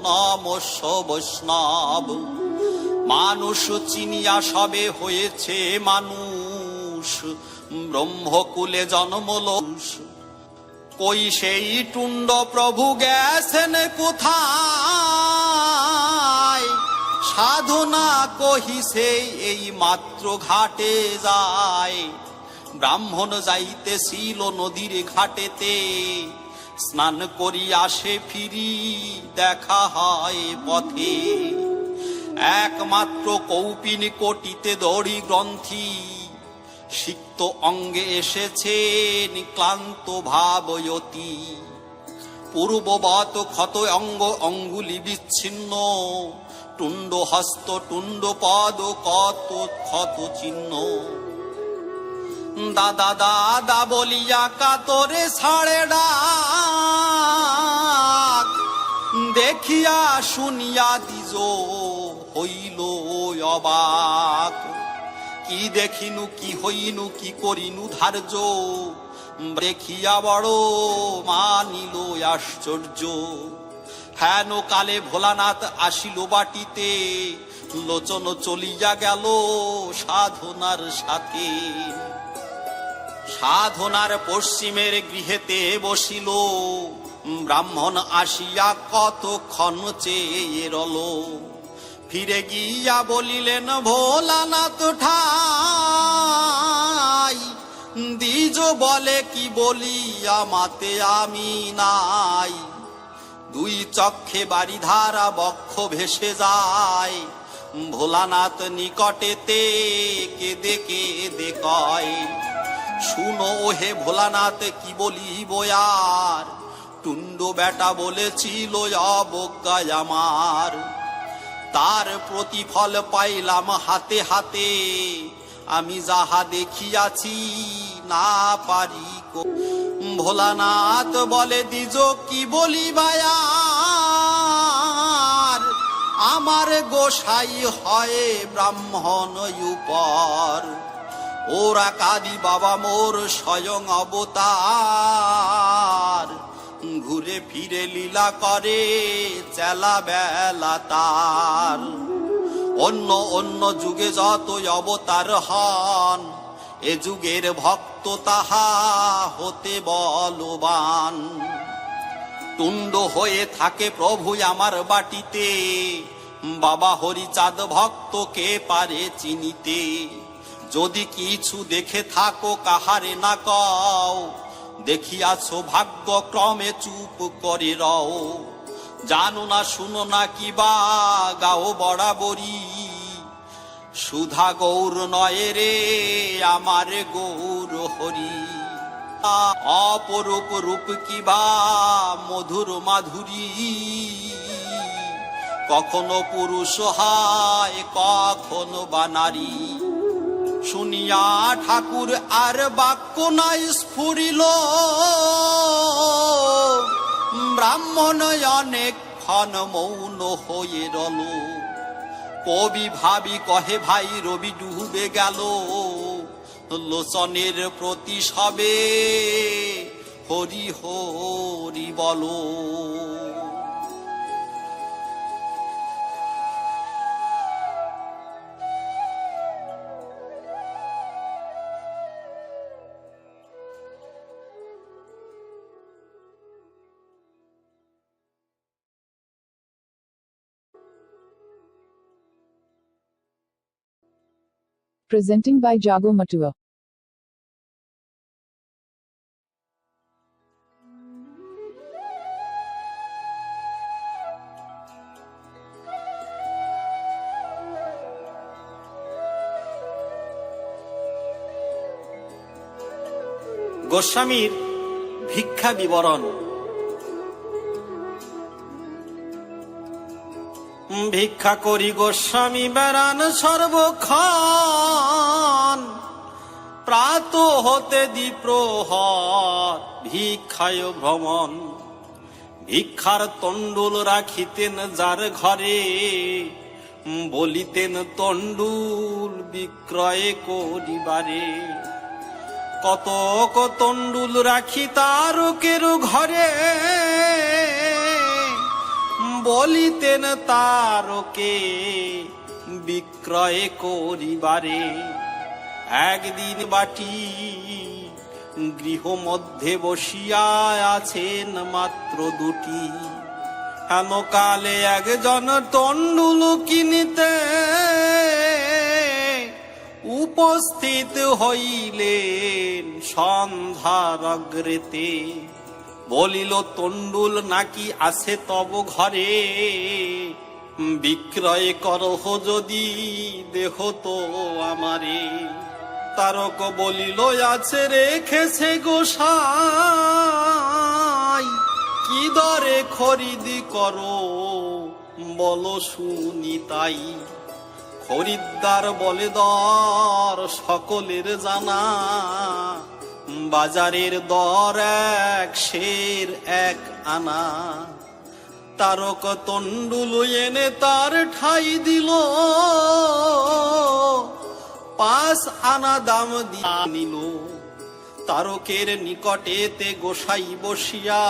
নমস্য বৈষ্ণব। মানুষ চিনিয়া সবে হয়েছে মানুষ, ব্রহ্মকুলে জন্মলোষ। কই সেই টুণ্ড প্রভু গেছেন কোথায়, সাধনা কহিছে এই মাত্র ঘাটে যায়। ব্রাহ্মণ যাইতেছিল নদীর ঘাটেতে, স্নান করি আসে ফিরি দেখা হয় পথে। একমাত্র কৌপিন কোটিতে দড়ি গ্রন্থি, সিক্ত অঙ্গে এসেছেন ক্লান্ত ভাবয়তী। পূর্ববত ক্ষত অঙ্গ অঙ্গুলি বিচ্ছিন্ন, টুণ্ড হস্ত টুণ্ড পদ কত ক্ষত চিহ্ন। দাদা দাদা বলিয়া কাতরে ছাড়ে ডাক, দেখিয়া শুনিয়া দ্বিজ হইল অবাক। কি দেখিনু কি হইনু কি করিনু ধার্য, দেখিয়া বড় মানিল আশ্চর্য। হেন কালে ভোলানাথ আসিল বাটিতে, লোচন চলিয়া গেল সাধনার সাথে। সাধনার পশ্চিমের গৃহেতে বসিল, ব্রাহ্মণ আসিয়া কতক্ষণ চেয়ে রল। ফিরে গিয়া বলিলেন ভোলানাথ ঠাই, দ্বিজ বলে কি বলিয়া মাতে আমি নাই। দুই চক্ষে বাড়ি ধারা বক্ষ ভেসে যায়, ভোলানাথ নিকটেতে কেঁদে কেঁদে কয়, শুনো ওহে ভোলানাথ কি বলিব আর, টুণ্ড বেটা বলেছিল অবজ্ঞায় আমার। তার প্রতিফল পাইলাম হাতে হাতে, আমি যাহা দেখিয়াছি না পারি। ভোলানাথ বলে দ্বিজ কি বলিবায় আর, আমার গোসাই হয় ব্রাহ্মণ উপর। ওরা কাদি বাবা মোর স্বয়ং অবতার, ঘুরে ফিরে লীলা করে চেলা বেলা তার। অন্য অন্য যুগে যতই অবতার হন, এ যুগের ভক্ত তাহা হতে বলবান। টুণ্ড হয়ে থাকে প্রভু আমার বাটিতে, বাবা হরিচাঁদ ভক্তকে পারে চিনিতে। যদি কিছু দেখে থাকো কাহারে না কও, দেখিয়াছ ভাগ্য ক্রমে চুপ করে রও। জানো না শুনো না কিবা গাও বরাবরই, সুধা গৌর নয় রে আমার গৌর হরি। অপরূপ রূপ কিবা মধুর মাধুরী, কখনো পুরুষ হয় কখনো বা নারী। শুনিয়া ঠাকুর আর বাক্য নাই স্ফুরিল, ব্রাহ্মণ অনেক ক্ষণ মৌন হয়ে রল। কবি ভাবি কহে ভাই রবি ডুবে গেল, লোচনের প্রতি সবে হরি হরি বলো। Presenting by Jago Matua. গোস্বামীর ভিক্ষা বিবরণ। ভিক্ষা করি গোস্বামী বেড়ান সর্বক্ষণ, প্রাত হতে দ্বিপ্রহর ভিক্ষায় ভ্রমণ। ভিক্ষার তণ্ডুল রাখিতেন যার ঘরে, বলিতেন তণ্ডুল বিক্রয় করিবারে। কত তণ্ডুল রাখি তারকের ঘরে, বলিতেন তারকে বিক্রয় করিবারে। একদিন বাটি গৃহ মধ্যে বসিয়া আছেন মাত্র দুটি, হেন কালে একজন তণ্ডুল কিনিতে উপস্থিত হইলেন সন্ধ্যার অগ্রেতে। বলিল তণ্ডুল নাকি আছে তব ঘরে, বিক্রয় করহ যদি দেহ তো আমারে। তারক বলিল আছে রেখেছে গোসাই, কি দরে খরিদি করো বলো শুনি তাই। খরিদ্দার বলে দর সকলের জানা, বাজারের দর 1 সের 1 আনা। তারক তণ্ডুল এনে তার ঠাই দিল, 5 আনা দাম দিয়া নিল। তারকের নিকটেতে গোসাই বসিয়া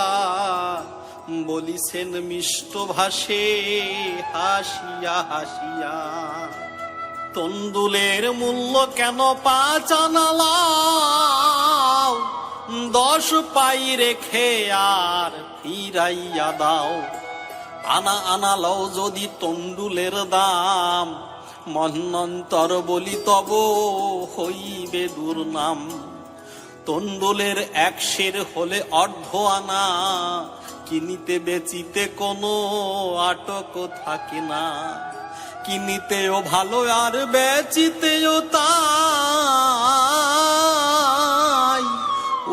বলিছেন মিষ্ট ভাষে হাসিয়া হাসিয়া, তণ্ডুলের মূল্য কেন 5 আনা লাও, 10 পাই রেখে আর ফিরাইয়া দাও। আনা আনা লও যদি তণ্ডুলের দাম, মন্বন্তর বলি তব হইবে দুর্নাম। তণ্ডুলের 1 সের হলে অর্ধ আনা, কিনিতে বেচিতে কোনো আটক থাকে না। কিনিতেও ভালো আর বেচিতেও তাই,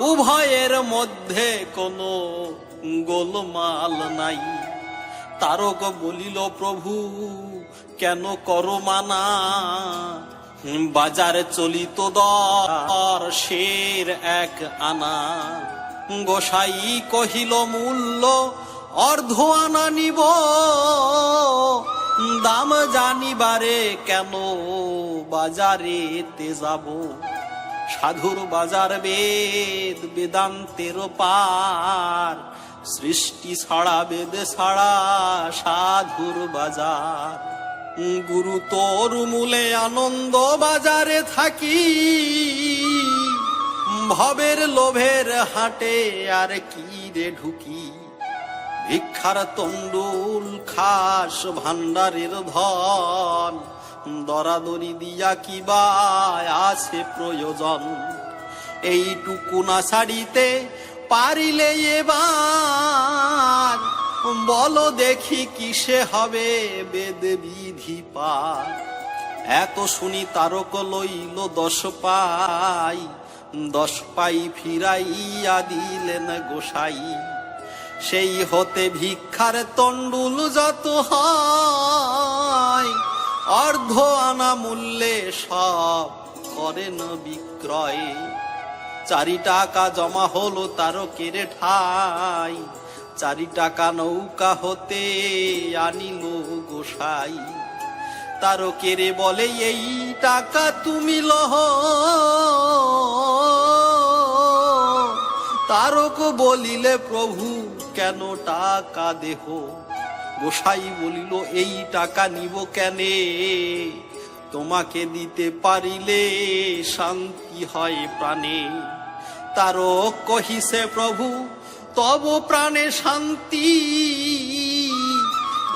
উভয়ের মধ্যে কোনো গোলমাল নাই। তারক বলিল প্রভু কেন করো মানা, বাজারে চলিত দর সের 1 আনা। গোসাই কহিল মূল্য অর্ধ আনা নিব, দাম জানিবারে কেন বাজারেতে যাব। সাধুর বাজার বেদ বেদান্তের পার, সৃষ্টি ছাড়া বেদ ছাড়া সাধুর বাজার। গুরু তোর মূলে আনন্দ বাজারে থাকি, ভবের লোভের হাটে আর কি রে ঢুকি। ভিক্ষার তণ্ডুল খাস ভান্ডারের ধন, দরাদরি দিয়া কিবা আছে প্রয়োজন। এইটুকু না ছাড়িতে পারিলে এবার, বলো দেখি কিসে হবে বেদ বিধি পার। এত শুনি তারক লইল 10 পাই, 10 পাই ফিরাইয়া দিলেন গোসাই। সেই হতে ভিক্ষার তণ্ডুল যত হয়, অর্ধ আনা মূল্যে সব করেন বিক্রয়। 4 টাকা জমা হলো তারকের ঠাই, 4 টাকা নৌকা হতে আনিল গোসাই। তারকের বলে এই টাকা তুমি লহ, তারক বলিলে প্রভু কেন টাকা দেহ। গোসাই বলিল এই টাকা নিব কেনে, তোমাকে দিতে পারিলে শান্তি হয় প্রাণে। তারক কহিছে প্রভু তব প্রাণে শান্তি,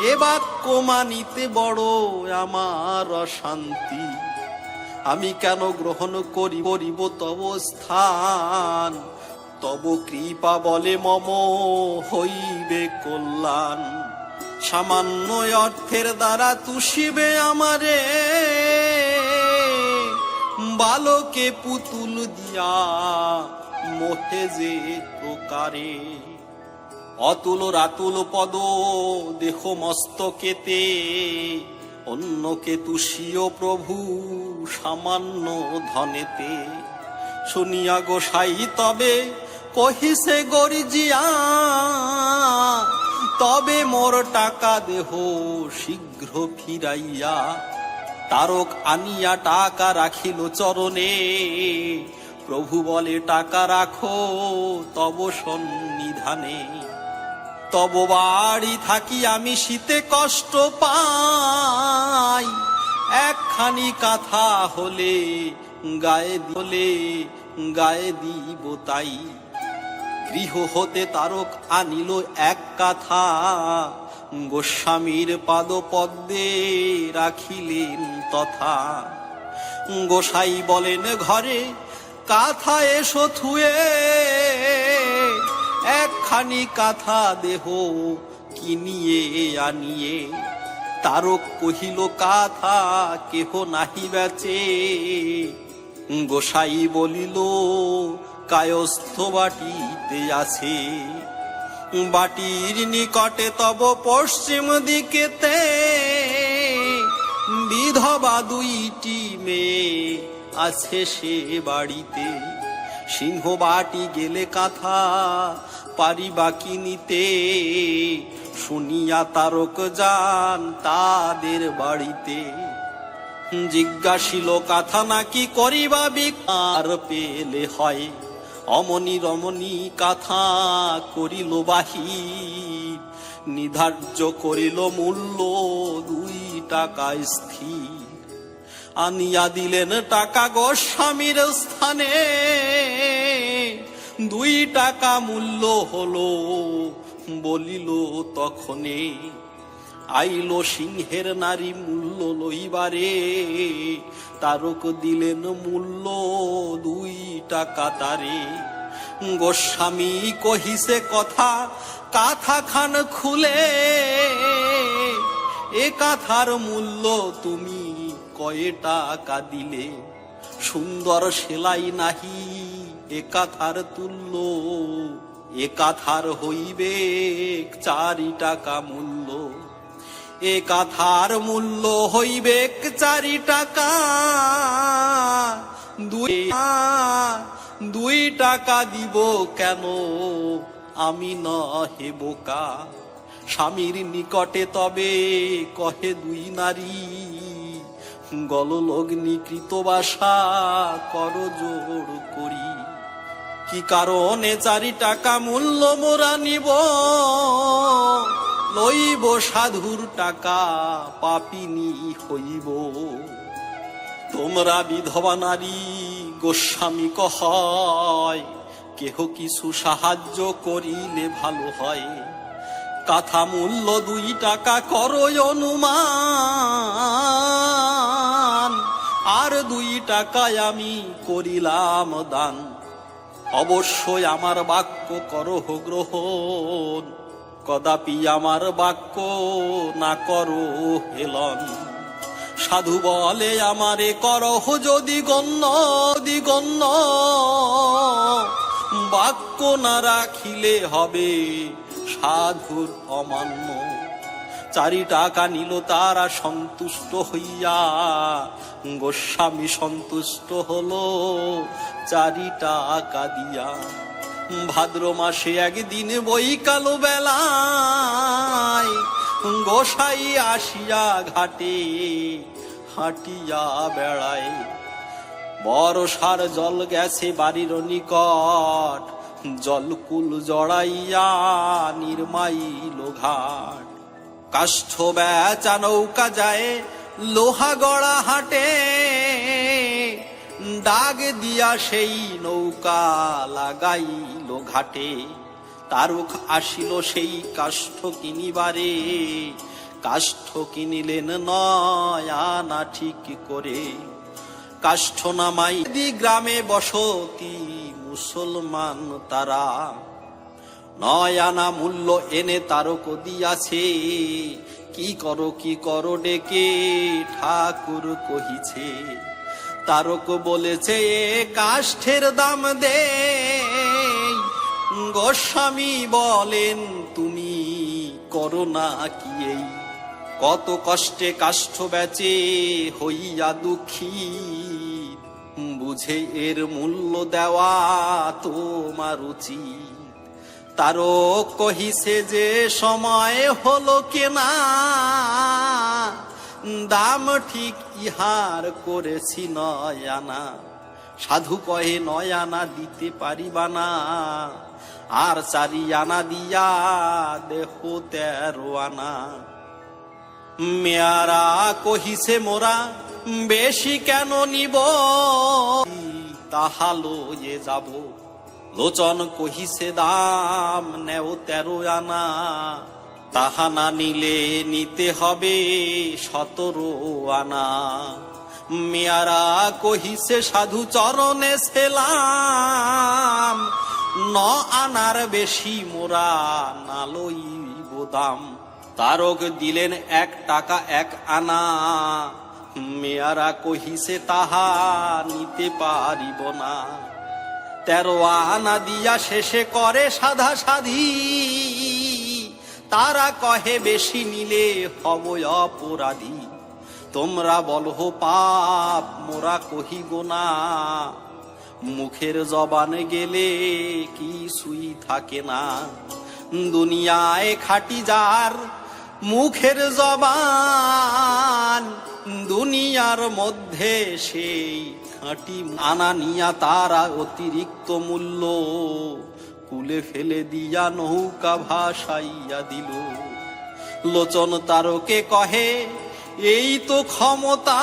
এ বাক্য মানিতে বড় আমার অশান্তি। আমি কেন গ্রহণ করিব তব স্থান? তব কৃপা বলে মম হইবে কল্যাণ। সামান্য অর্থের দ্বারা তুষিবে আমারে, বালকে পুতুল দিয়া মোহে যে প্রকারে। অতুল রাতুল পদ দেহ মস্তকেতে, অন্যকে তুষিও প্রভু সামান্য ধনেতে। শুনিয়া গোসাই তবে কহিছে গরিজিয়া, তবে মোর টাকা দেহ শীঘ্র ফিরাইয়া। তারক আনিয়া টাকা রাখিল চরণে, প্রভু বলে টাকা রাখো তব সন্নিধানে। তব বাড়ি থাকি আমি শীতে কষ্ট পাই, একখানি কাঁথা হলে গায়ে দিব তাই। গৃহ হতে তারক আনিল এক কাঁথা, গোস্বামীর পাদপদ্মে রাখিলেন তথা। গোসাই বলেন ঘরে কাঁথা এসো থুয়ে, একখানি কাঁথা দেহ কিনিয়ে আনিয়ে। তারক কহিল কাঁথা কেহ নাহি বেচে, গোসাই বলিল কায়স্থ বাটিতে আছে। বাটির নিকটে তব পশ্চিম দিকেতে, বিধবা দুইটি মেয়ে আছে সে বাড়িতে। সিংহ বাটি গেলে কাঁথা পারিবা কিনিতে, শুনিয়া তারক যান তাদের বাড়িতে। জিজ্ঞাসিল কাঁথা নাকি করিবা বিকার, পেলে হয় অমনি রমণী কাঁথা করিল বাহির। নির্ধার্য করিল মূল্য 2 টাকা স্থির। আনিয়া দিলেন টাকা গোস্বামীর স্থানে, 2 টাকা মূল্য হলো বলিল তখনে। আইল সিংহের নারী মূল্য লইবারে, তারক দিলেন মূল্য 2 টাকা তারে। গোস্বামী কহিছে কথা কাঁথা খান খুলে, এ কাঁথার মূল্য তুমি কয় টাকা দিলে? সুন্দর সেলাই নাহি এ কাঁথার তুল্য, এ কাঁথার হইবে 4 টাকা মূল্য। এ কাঁথার মূল্য হইবে 4 টাকা, 2 টাকা দিব কেন আমি নহে বোকা? স্বামীর নিকটে তবে কহে 2 নারী, গললগ্নি কৃতবাসা কর জোর করি। কি কারণে 4 টাকা মূল্য মোরা নিব, লইব সাধুর টাকা পাপিনী হইব। তোমরা বিধবা নারী গোস্বামী কহয়, কেহ কিছু সাহায্য করিলে ভালো হয়। কাঁথা মূল্য 2 টাকা করো অনুমান, আর 2 টাকায় আমি করিলাম দান। অবশ্যই আমার বাক্য করো গ্রহণ, কদাপি আমার বাক্য না করো হেলন। সাধু বলে আমারে করহ যদি গণ্য, বাক্য না রাখিলে হবে সাধুর অমান্য। 4 টাকা নিল তারা সন্তুষ্ট হইয়া, গোস্বামী সন্তুষ্ট হলো 4 টাকা দিয়া। ভাদ্র মাসে একদিন বৈকাল বেলায়, গোসাই আসিয়া ঘাটে হাঁটিয়া বেড়ায়। বর্ষার জল গেছে বাড়ির নিকট, জলকুল জড়াইয়া নির্মাইল ঘাট। কাষ্ঠ বেচা নৌকা যায় লোহাগড়া হাটে, ডাক দিয়া সেই নৌকা লাগাইল ঘাটে। তারক আসিল সেই কাষ্ঠ কিনিবারে, কাষ্ঠ কিনিলেন 9 আনা ঠিক করে। কাষ্ঠ নামাই গ্রামে বসতি মুসলমান তারা, 9 আনা মূল্য এনে তারক দিয়াছে, কি করো ডেকে ঠাকুর কহিছে। তারক বলেছে এ কাষ্ঠের দাম দে, গোস্বামী বলেন তুমি করো না কি এই, কত কষ্টে কাষ্ঠ বেচে হইয়া দুঃখী, বুঝে এর মূল্য দেওয়া তোমার উচিত। তারক কহিছে যে সময় হলো কেনা, দাম ঠিক ইহার করেছি 9 আনা। সাধু কহে 9 আনা দিতে পারিবা না, আর 4 আনা দিয়া দেহ 13 আনা। মেয়ারা কহিছে মোরা বেশি কেন নিব, তাহা লয়ে যাব। লোচন কহিছে দাম নেও 13 আনা, তাহা না নিলে নিতে হবে 17 আনা। মেয়ারা কহিছে সাধু চরণে ছেলাম, 9 আনার বেশি মোরা না লইব দাম। তারক দিলেন 1 টাকা 1 আনা, মেয়ারা কহিছে তাহা নিতে পারিব না। 13 আনা দিয়া শেষে করে সাধা সাধি, তারা কহে বেশি নিলে হব অপরাধী। তোমরা বলহ পাপ মোরা কহিব না, মুখের জবান গেলে কিছুই থাকে না। দুনিয়ায় খাটি যার মুখের জবান, দুনিয়ার মধ্যে সেই খাঁটি আনা নিয়া তারা অতিরিক্ত মূল্য কুলে ফেলে দিয়া নৌকা ভাসাইয়া দিল। লোচন তারকে কহে এই তো ক্ষমতা,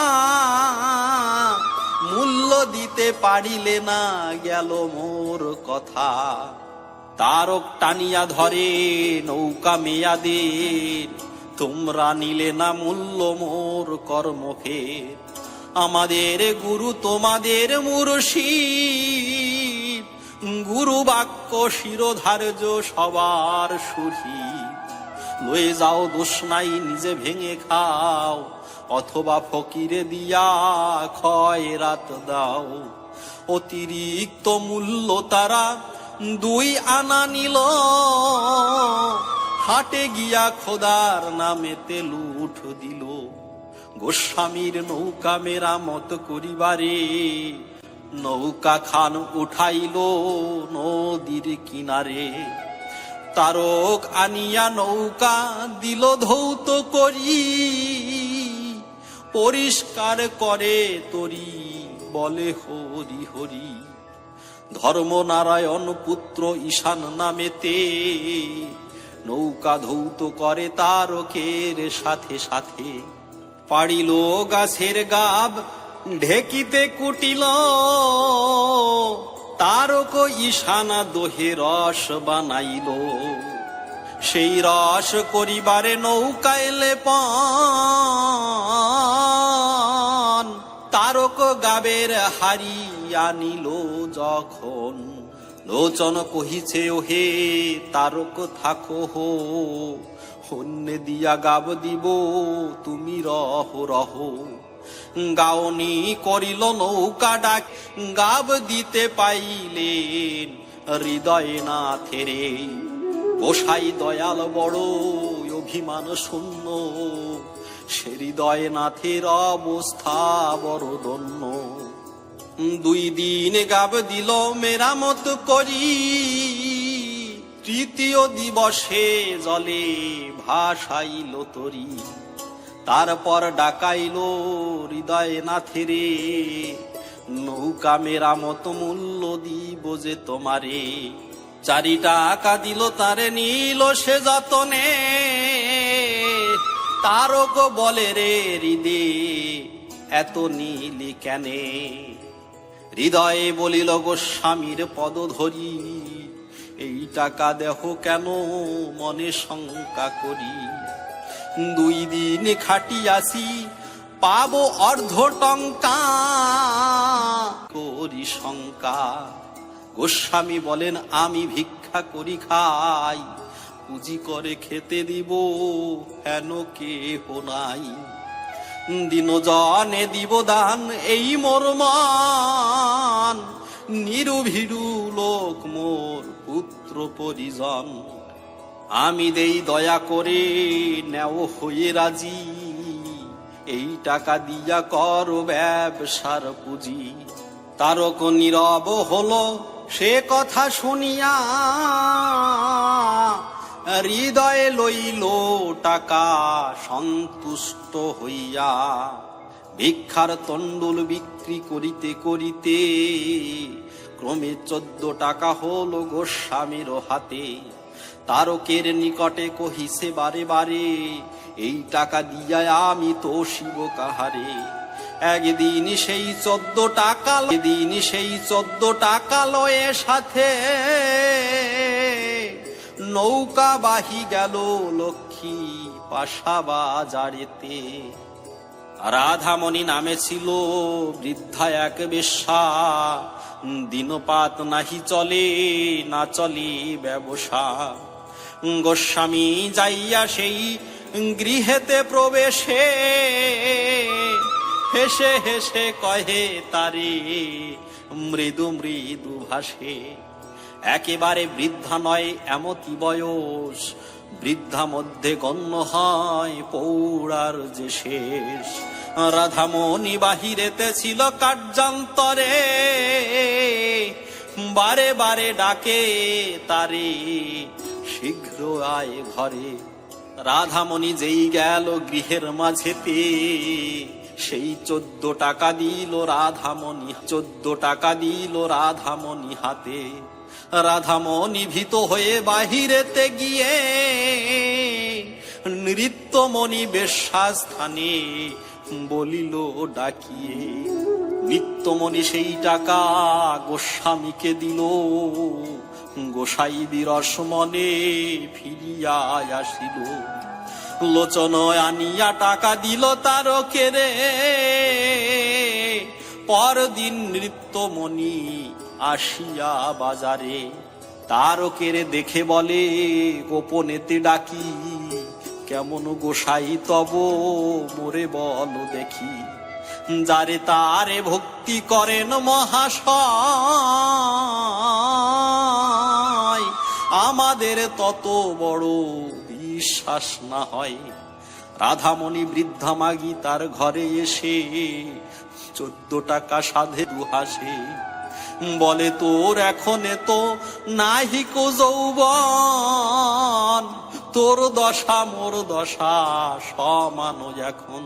মূল্য দিতে পারিলে না গেল মোর কথা। তারক টানিয়া ধরে নৌকা মেয়াদের, তোমরা নিলে না মূল্য মোর কর্মফের। আমাদের গুরু তোমাদের মুর্শিদ, গুরু বাক্য শিরোধার্য সবার সুরহিত। লয়ে যাও দোষ নাই নিজে ভেঙে খাও, অথবা ফকিরে দিয়া খয়রাত দাও। অতিরিক্ত মূল্য তারা 2 আনা নিল, হাটে গিয়া খোদার নামেতে লুঠ দিল। গোস্বামীর নৌকা মেরামত করিবারে, নৌকা খান উঠাইল নদীর কিনারে। তারক আনিয়া নৌকা দিল ধৌত করি, পরিষ্কার করে তরি বলে হরি হরি। ধর্মনারায়ণ পুত্র ঈশান নামেতে, নৌকা ধৌত করে তারকের সাথে সাথে। পাড়িল গাছের গাব ঢেকিতে কুটিল, তারক ঈশানা দোহে রস বানাইল। সেই রস করিবারে নৌকায় লেপন, তারক গাবের হারি আনিল যখন। লোচন কহিছে ওহে তারক থাকো হো, হন্যে দিয়া গাব দিব তুমি রহ রহ। গাওনি করিল নৌকা ডাক, গাব দিতে পাইলেন হৃদয় না থেরে। গোসাই দয়াল বড় অভিমান শূন্য, সে হৃদয় নাথের অবস্থা বড় দন্য। 2 দিন গাব দিল মেরামত করি, তৃতীয় দিবসে জলে ভাসাইল তরি। তারপর ডাকাইল হৃদয় নাথেরে, নৌকা মেরামত মূল্য দিব যে তোমারে। 4 টাকা দিল তারে নিল সে যতনে, তারক বলে রে হৃদে এত নীলি কেনে। হৃদয়ে বলিল গোস্বামীর পদ ধরি, এই টাকা দেহ কেন মনে শঙ্কা করি। 2 দিন খাটিয়াছি পাবো অর্ধ টঙ্কা করি শঙ্কা। গোস্বামী বলেন আমি ভিক্ষা করি খাই, পুঁজি করে খেতে দিব হেন কেহ নাই। দিনজনে দিব দান এই মোর মান, নিরুভীরু লোক মোর পুত্র পরিজন। আমি দেই দয়া করে নেও হয়ে রাজি, এই টাকা দিয়া কর ব্যবসার পুঁজি। তারক নীরব হলো সে কথা শুনিয়া, হৃদয়ে লইল টাকা সন্তুষ্ট হইয়া। ভিক্ষার তণ্ডুল বিক্রি করিতে করিতে ক্রমে 14 টাকা হলো গোস্বামীর হাতে। তারকের নিকটে কহিছে বারে বারে, এই টাকা দিয়া আমি তো শিব কাহারে। একদিন সেই 14 টাকা লয়ে সাথে, নৌকা বাহি গেল লক্ষ্মী পাশা বাজারেতে। রাধামণি নামে ছিল বৃদ্ধা এক বেশ্যা, দিনপাত নাহি চলে না চলে ব্যবসা। গোস্বামী যাইয়া সেই গৃহেতে প্রবেশে, হেসে হেসে কহে তারে মৃদু মৃদু ভাসে। একেবারে বৃদ্ধা নয় এমতি বয়স, বৃদ্ধা মধ্যে গণ্য হয় পৌড়ার যে শেষ। রাধামণি বাহিরেতে ছিল কার্যান্তরে, বারে বারে ডাকে তারে শীঘ্র আয় ঘরে। রাধামণি যেই গেল গৃহের মাঝেতে, সেই 14 টাকা দিল রাধামণি, 14 টাকা দিল রাধামণি হাতে। রাধামণি ভীত হয়ে বাহিরেতে গিয়ে, নৃত্যমণি বেশ্যাস্থানে বলিল ডাকিয়ে। নিত্যমণি সেই টাকা গোস্বামীকে দিল, গোসাই বিরস মনে ফিরিয়া আসিল। লোচন আনিয়া টাকা দিল তারকে রে, পরদিন নৃত্যমণি আসিয়া বাজারে। তারকেরে দেখে বলে গোপনেতে ডাকি, কেমন গোসাই তব মোরে বল দেখি। যারে তারে ভক্তি করেন মহাশয়, আমাদের তত বড় বিশ্বাস না হয়। রাধামণি বৃদ্ধা মাগি তার ঘরে এসে 14 টাকা সাধে দুহাসে। বলে তোর এখন তো নাহিক যৌবন, তোর দশা মোর দশা সমান এখন।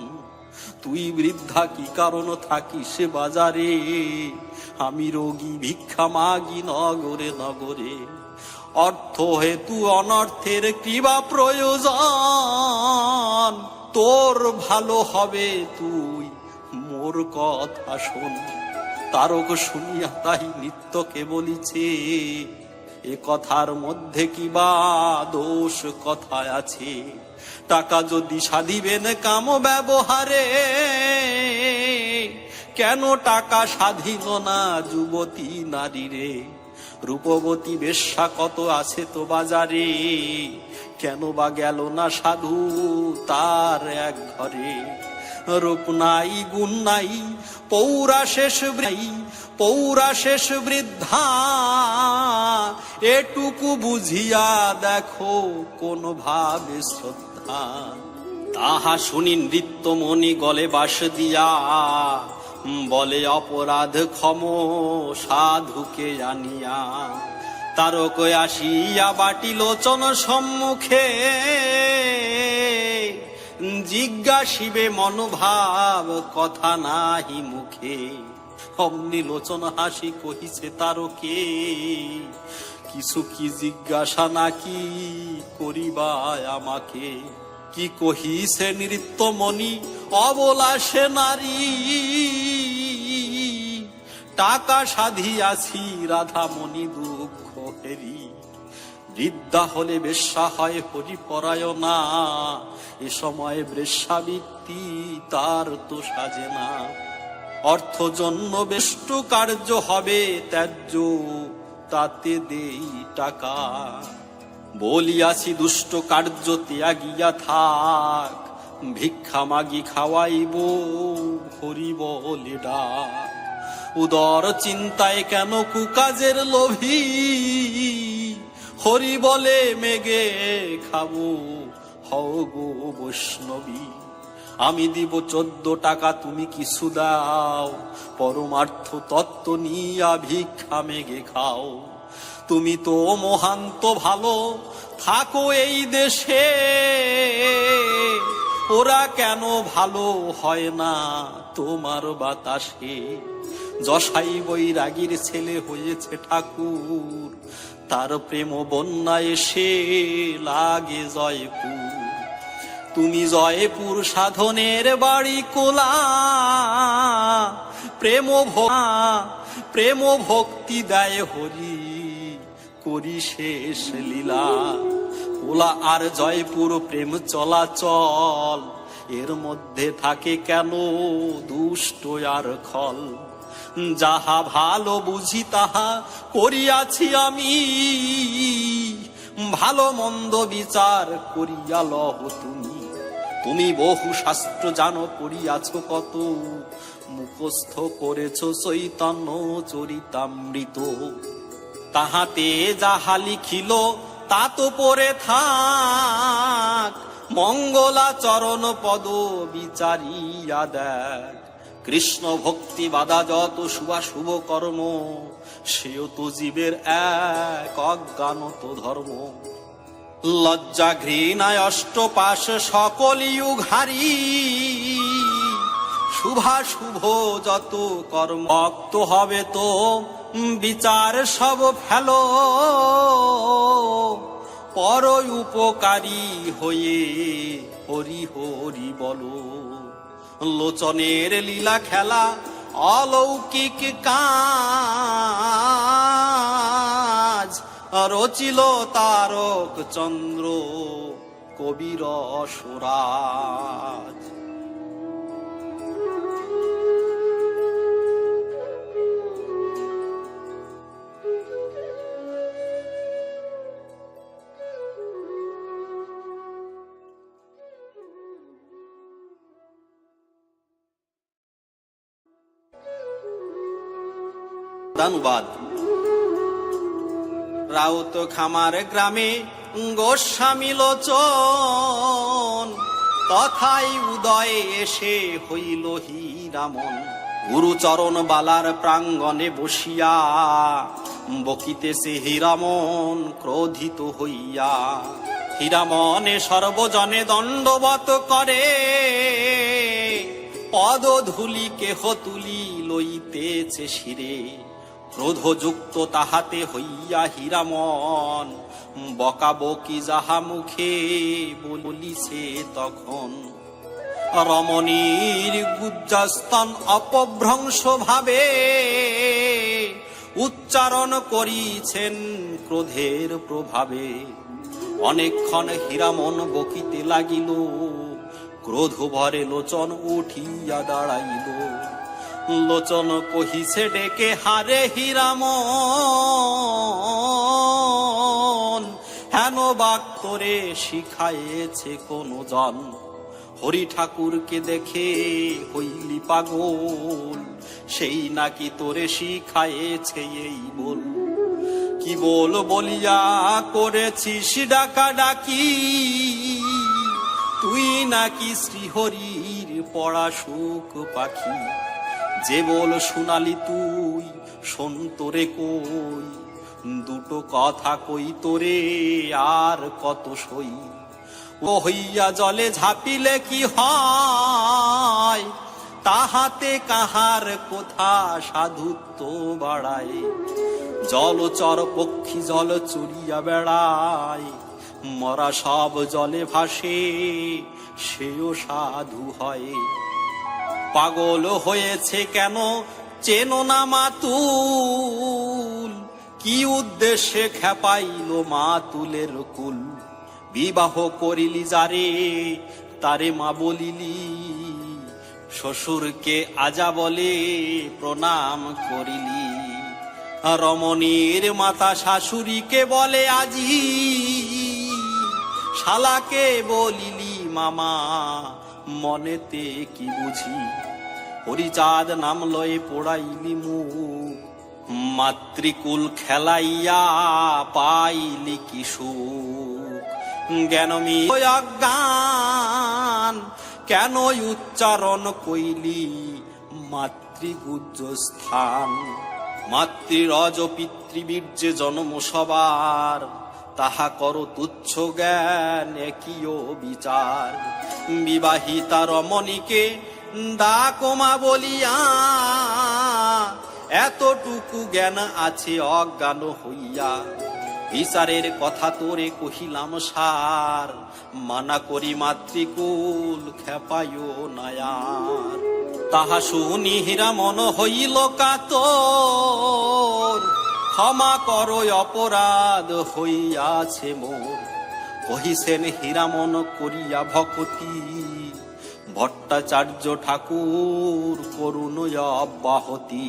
তুই বৃদ্ধা কি কারণ থাকিস বাজারে, আমি রোগী ভিক্ষা মাগি নগরে নগরে। অর্থ হেতু অনর্থের কৃবা প্রয়োজন, তোর ভালো হবে তুই মোর কথা শোন। তারক শুনিয়া তাই নিত্যকে বলিছে, এ কথার মধ্যে কিবা দোষ কথা আছে। টাকা যদি সাধিবেন কাম ব্যবহারে, কেন টাকা সাধিল না যুবতী নারী রে। রূপবতী বেশ্যা কত আছে তো বাজারে, কেন বা গেল না সাধু তার এক ঘরে। রূপ নাই গুণ নাই পৌরা শেষ বৃদ্ধা, এটুকু বুঝিয়া দেখো কোন ভাবে শ্রদ্ধা। তাহা শুনি নৃত্যমণি গলে বাস দিয়া, বলে অপরাধ ক্ষম সাধুকে আনিয়া। তারক আসিয়া বাটি লোচন সম্মুখে, জিজ্ঞাসিবে মনোভাব কথা নাহি মুখে। অমনি লোচন হাসি কহিছে তারকে, কিছু কি জিজ্ঞাসা নাকি করিবা আমাকে। কি কহিছে নৃত্যমণি অবলা সে নারী, টাকা সাধিয়াছি রাধামণি দুঃখ হেরি। বিদ্যা হলে বেশ্যা হয় হরিপরায়ণা, এ সময় বেশ্যাবৃত্তি তার তো সাজে না। অর্থ জন্য বেষ্ট কার্য হবে ত্যায্য, তাতে দেই টাকা। বলিয়াছি দুষ্ট কার্য ত্যাগিয়া থাক, ভিক্ষা মাগি খাওয়াইব হরি বলে ডাক। উদর চিন্তায় কেন কুকাজের লোভী, হরি বলে মেগে খাবো হও গো বৈষ্ণবী। আমি দিব 14 টাকা, তুমি কিছু দাও, পরমার্থ তত্ত্ব নিয়া ভিক্ষা মেগে খাও। তুমি তো মহান্ত ভালো থাকো এই দেশে, ওরা কেন ভালো হয় না তোমার বাতাসে। যশাই বৈরাগীর ছেলে হয়েছে ঠাকুর, তার প্রেম বন্যা এসে লাগে জয়পুর। তুমি জয়পুর সাধনের বাড়ি কোলা, প্রেম ভক্তি দেয় হরি করি শেষ লীলা। কোলা আর জয়পুর প্রেম চলাচল, এর মধ্যে থাকে কেন দুষ্ট আর খল। যাহা ভালো বুঝি তাহা করিয়াছি আমি, ভালো মন্দ বিচার করিয়া লহ তুমি। তুমি বহু শাস্ত্র জানো, পড়িয়াছ কত, মুখস্থ করেছ চৈতন্য চরিতামৃত। তাহাতে যাহা লিখিল তা তো পড়ে থাক, মঙ্গলাচরণ পদ বিচারিয়া দেখ। কৃষ্ণ ভক্তি বাধা যত শুভাশুভ কর্ম, সেও তো জীবের এক অজ্ঞানত ধর্ম। লজ্জা ঘৃণায় অষ্টপাশ সকল ইউঘারি, শুভাশুভ যত কর্ম ভক্ত হবে তো বিচার সব ফেলো। পর উপকারী হয়ে হরি হরি বলো। লোচনের লীলা খেলা অলৌকিক কাজ, রচিল তারক চন্দ্র কবির সুরাজ। অনুবাদ। রাউত খামার গ্রামে গোস্বামী লোচন, তথায় উদয়ে এসে হইল হীরামন। গুরুচরণ বালার প্রাঙ্গণে বসিয়া বকিতেছে হীরামন ক্রোধিত হইয়া। হীরামনে সর্বজনে দণ্ডবত করে, পদধূলি কেহ তুলি লইতেছে শিরে। ক্রোধযুক্ত তাহাতে হইয়া হীরামন, বকাবকি যাহা মুখে বলিছে তখন। রমণীর গুজ্জাস্তন অপভ্রংশ ভাবে উচ্চারণ করিছেন ক্রোধের প্রভাবে। অনেকক্ষণ হীরামন বকিতে লাগিল, ক্রোধ ভরে লোচন উঠিয়া দাঁড়াইল। লোচন কহিছে ডেকে, হারে হীরামন, হেন বাক তোরে শিখায়েছে কোন জন? হরি ঠাকুরকে দেখে হইলি পাগল, সেই নাকি তোরে শিখায়েছে এই বল। কি বল বলিয়া করেছিস ডাকা ডাকি, তুই নাকি শ্রীহরির পড়া সুখ পাখি। যে বল শুনালি তুই শোন তোরে কই, দুটো কথা কই তোরে আর কত সই। ও হইয়া জলে ঝাঁপিলে কি হয়, তাহাতে কাহার কোথা সাধুত্ব বাড়ায়। জলচর পক্ষী জল চড়িয়া বেড়ায়, মরা সব জলে ভাসে সেও সাধু হয়। পাগল হয়েছে কেন চেনো না মাতুল, কি উদ্দেশ্যে খেপাইল মা তুলের কুল, বিবাহ করিলি যারে তারে মা বলিলি, শ্বশুরকে আজা বলে প্রণাম করিলি, রমণীর মাতা শাশুড়িকে বলে আজি, শালাকে বলিলি মামা মনেতে কি বুঝি, হরিচাঁদ নাম লয়ে পোড়াইলি মুখ, মাতৃকুল খেলাইয়া পাইলি কি সুখ, জ্ঞানমি অজ্ঞান কেন উচ্চারণ কইলি মাতৃগুজ্জ স্থান, মাতৃরজ পিতৃবীর্যে জন্ম সবার, তাহা করো তুচ্ছ জ্ঞান একীয় বিচার, বিবাহিতা রমণীকে ডাকমা বলিয়া, এতটুকু জ্ঞান আছে অজ্ঞান হইয়া, বিচারের কথা তোরে কহিলাম সার, মানা করি মাতৃকুল খেপায়ো নায়ার, তাহা শুনি হীরা মন হইল কাতর, ক্ষমা করো অপরাধ হইয়াছে মোর, কহিছেন হীরামন করিয়া ভকতি, ভট্টাচার্য ঠাকুর করুণ অব্যাহতি,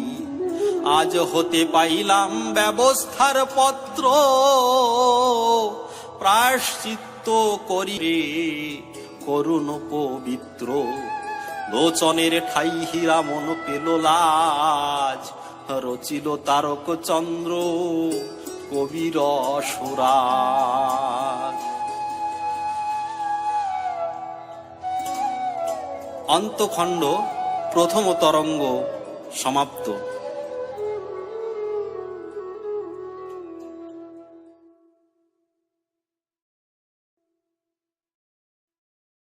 আজ হতে পাইলাম ব্যবস্থার পত্র, প্রায়শ্চিত্ত করিবে করুণ পবিত্র, লোচনের ঠাই হীরামন পেল লাজ, রচিল তারক চন্দ্র কবির সুরাজ। অন্তখণ্ড প্রথম তরঙ্গ সমাপ্ত।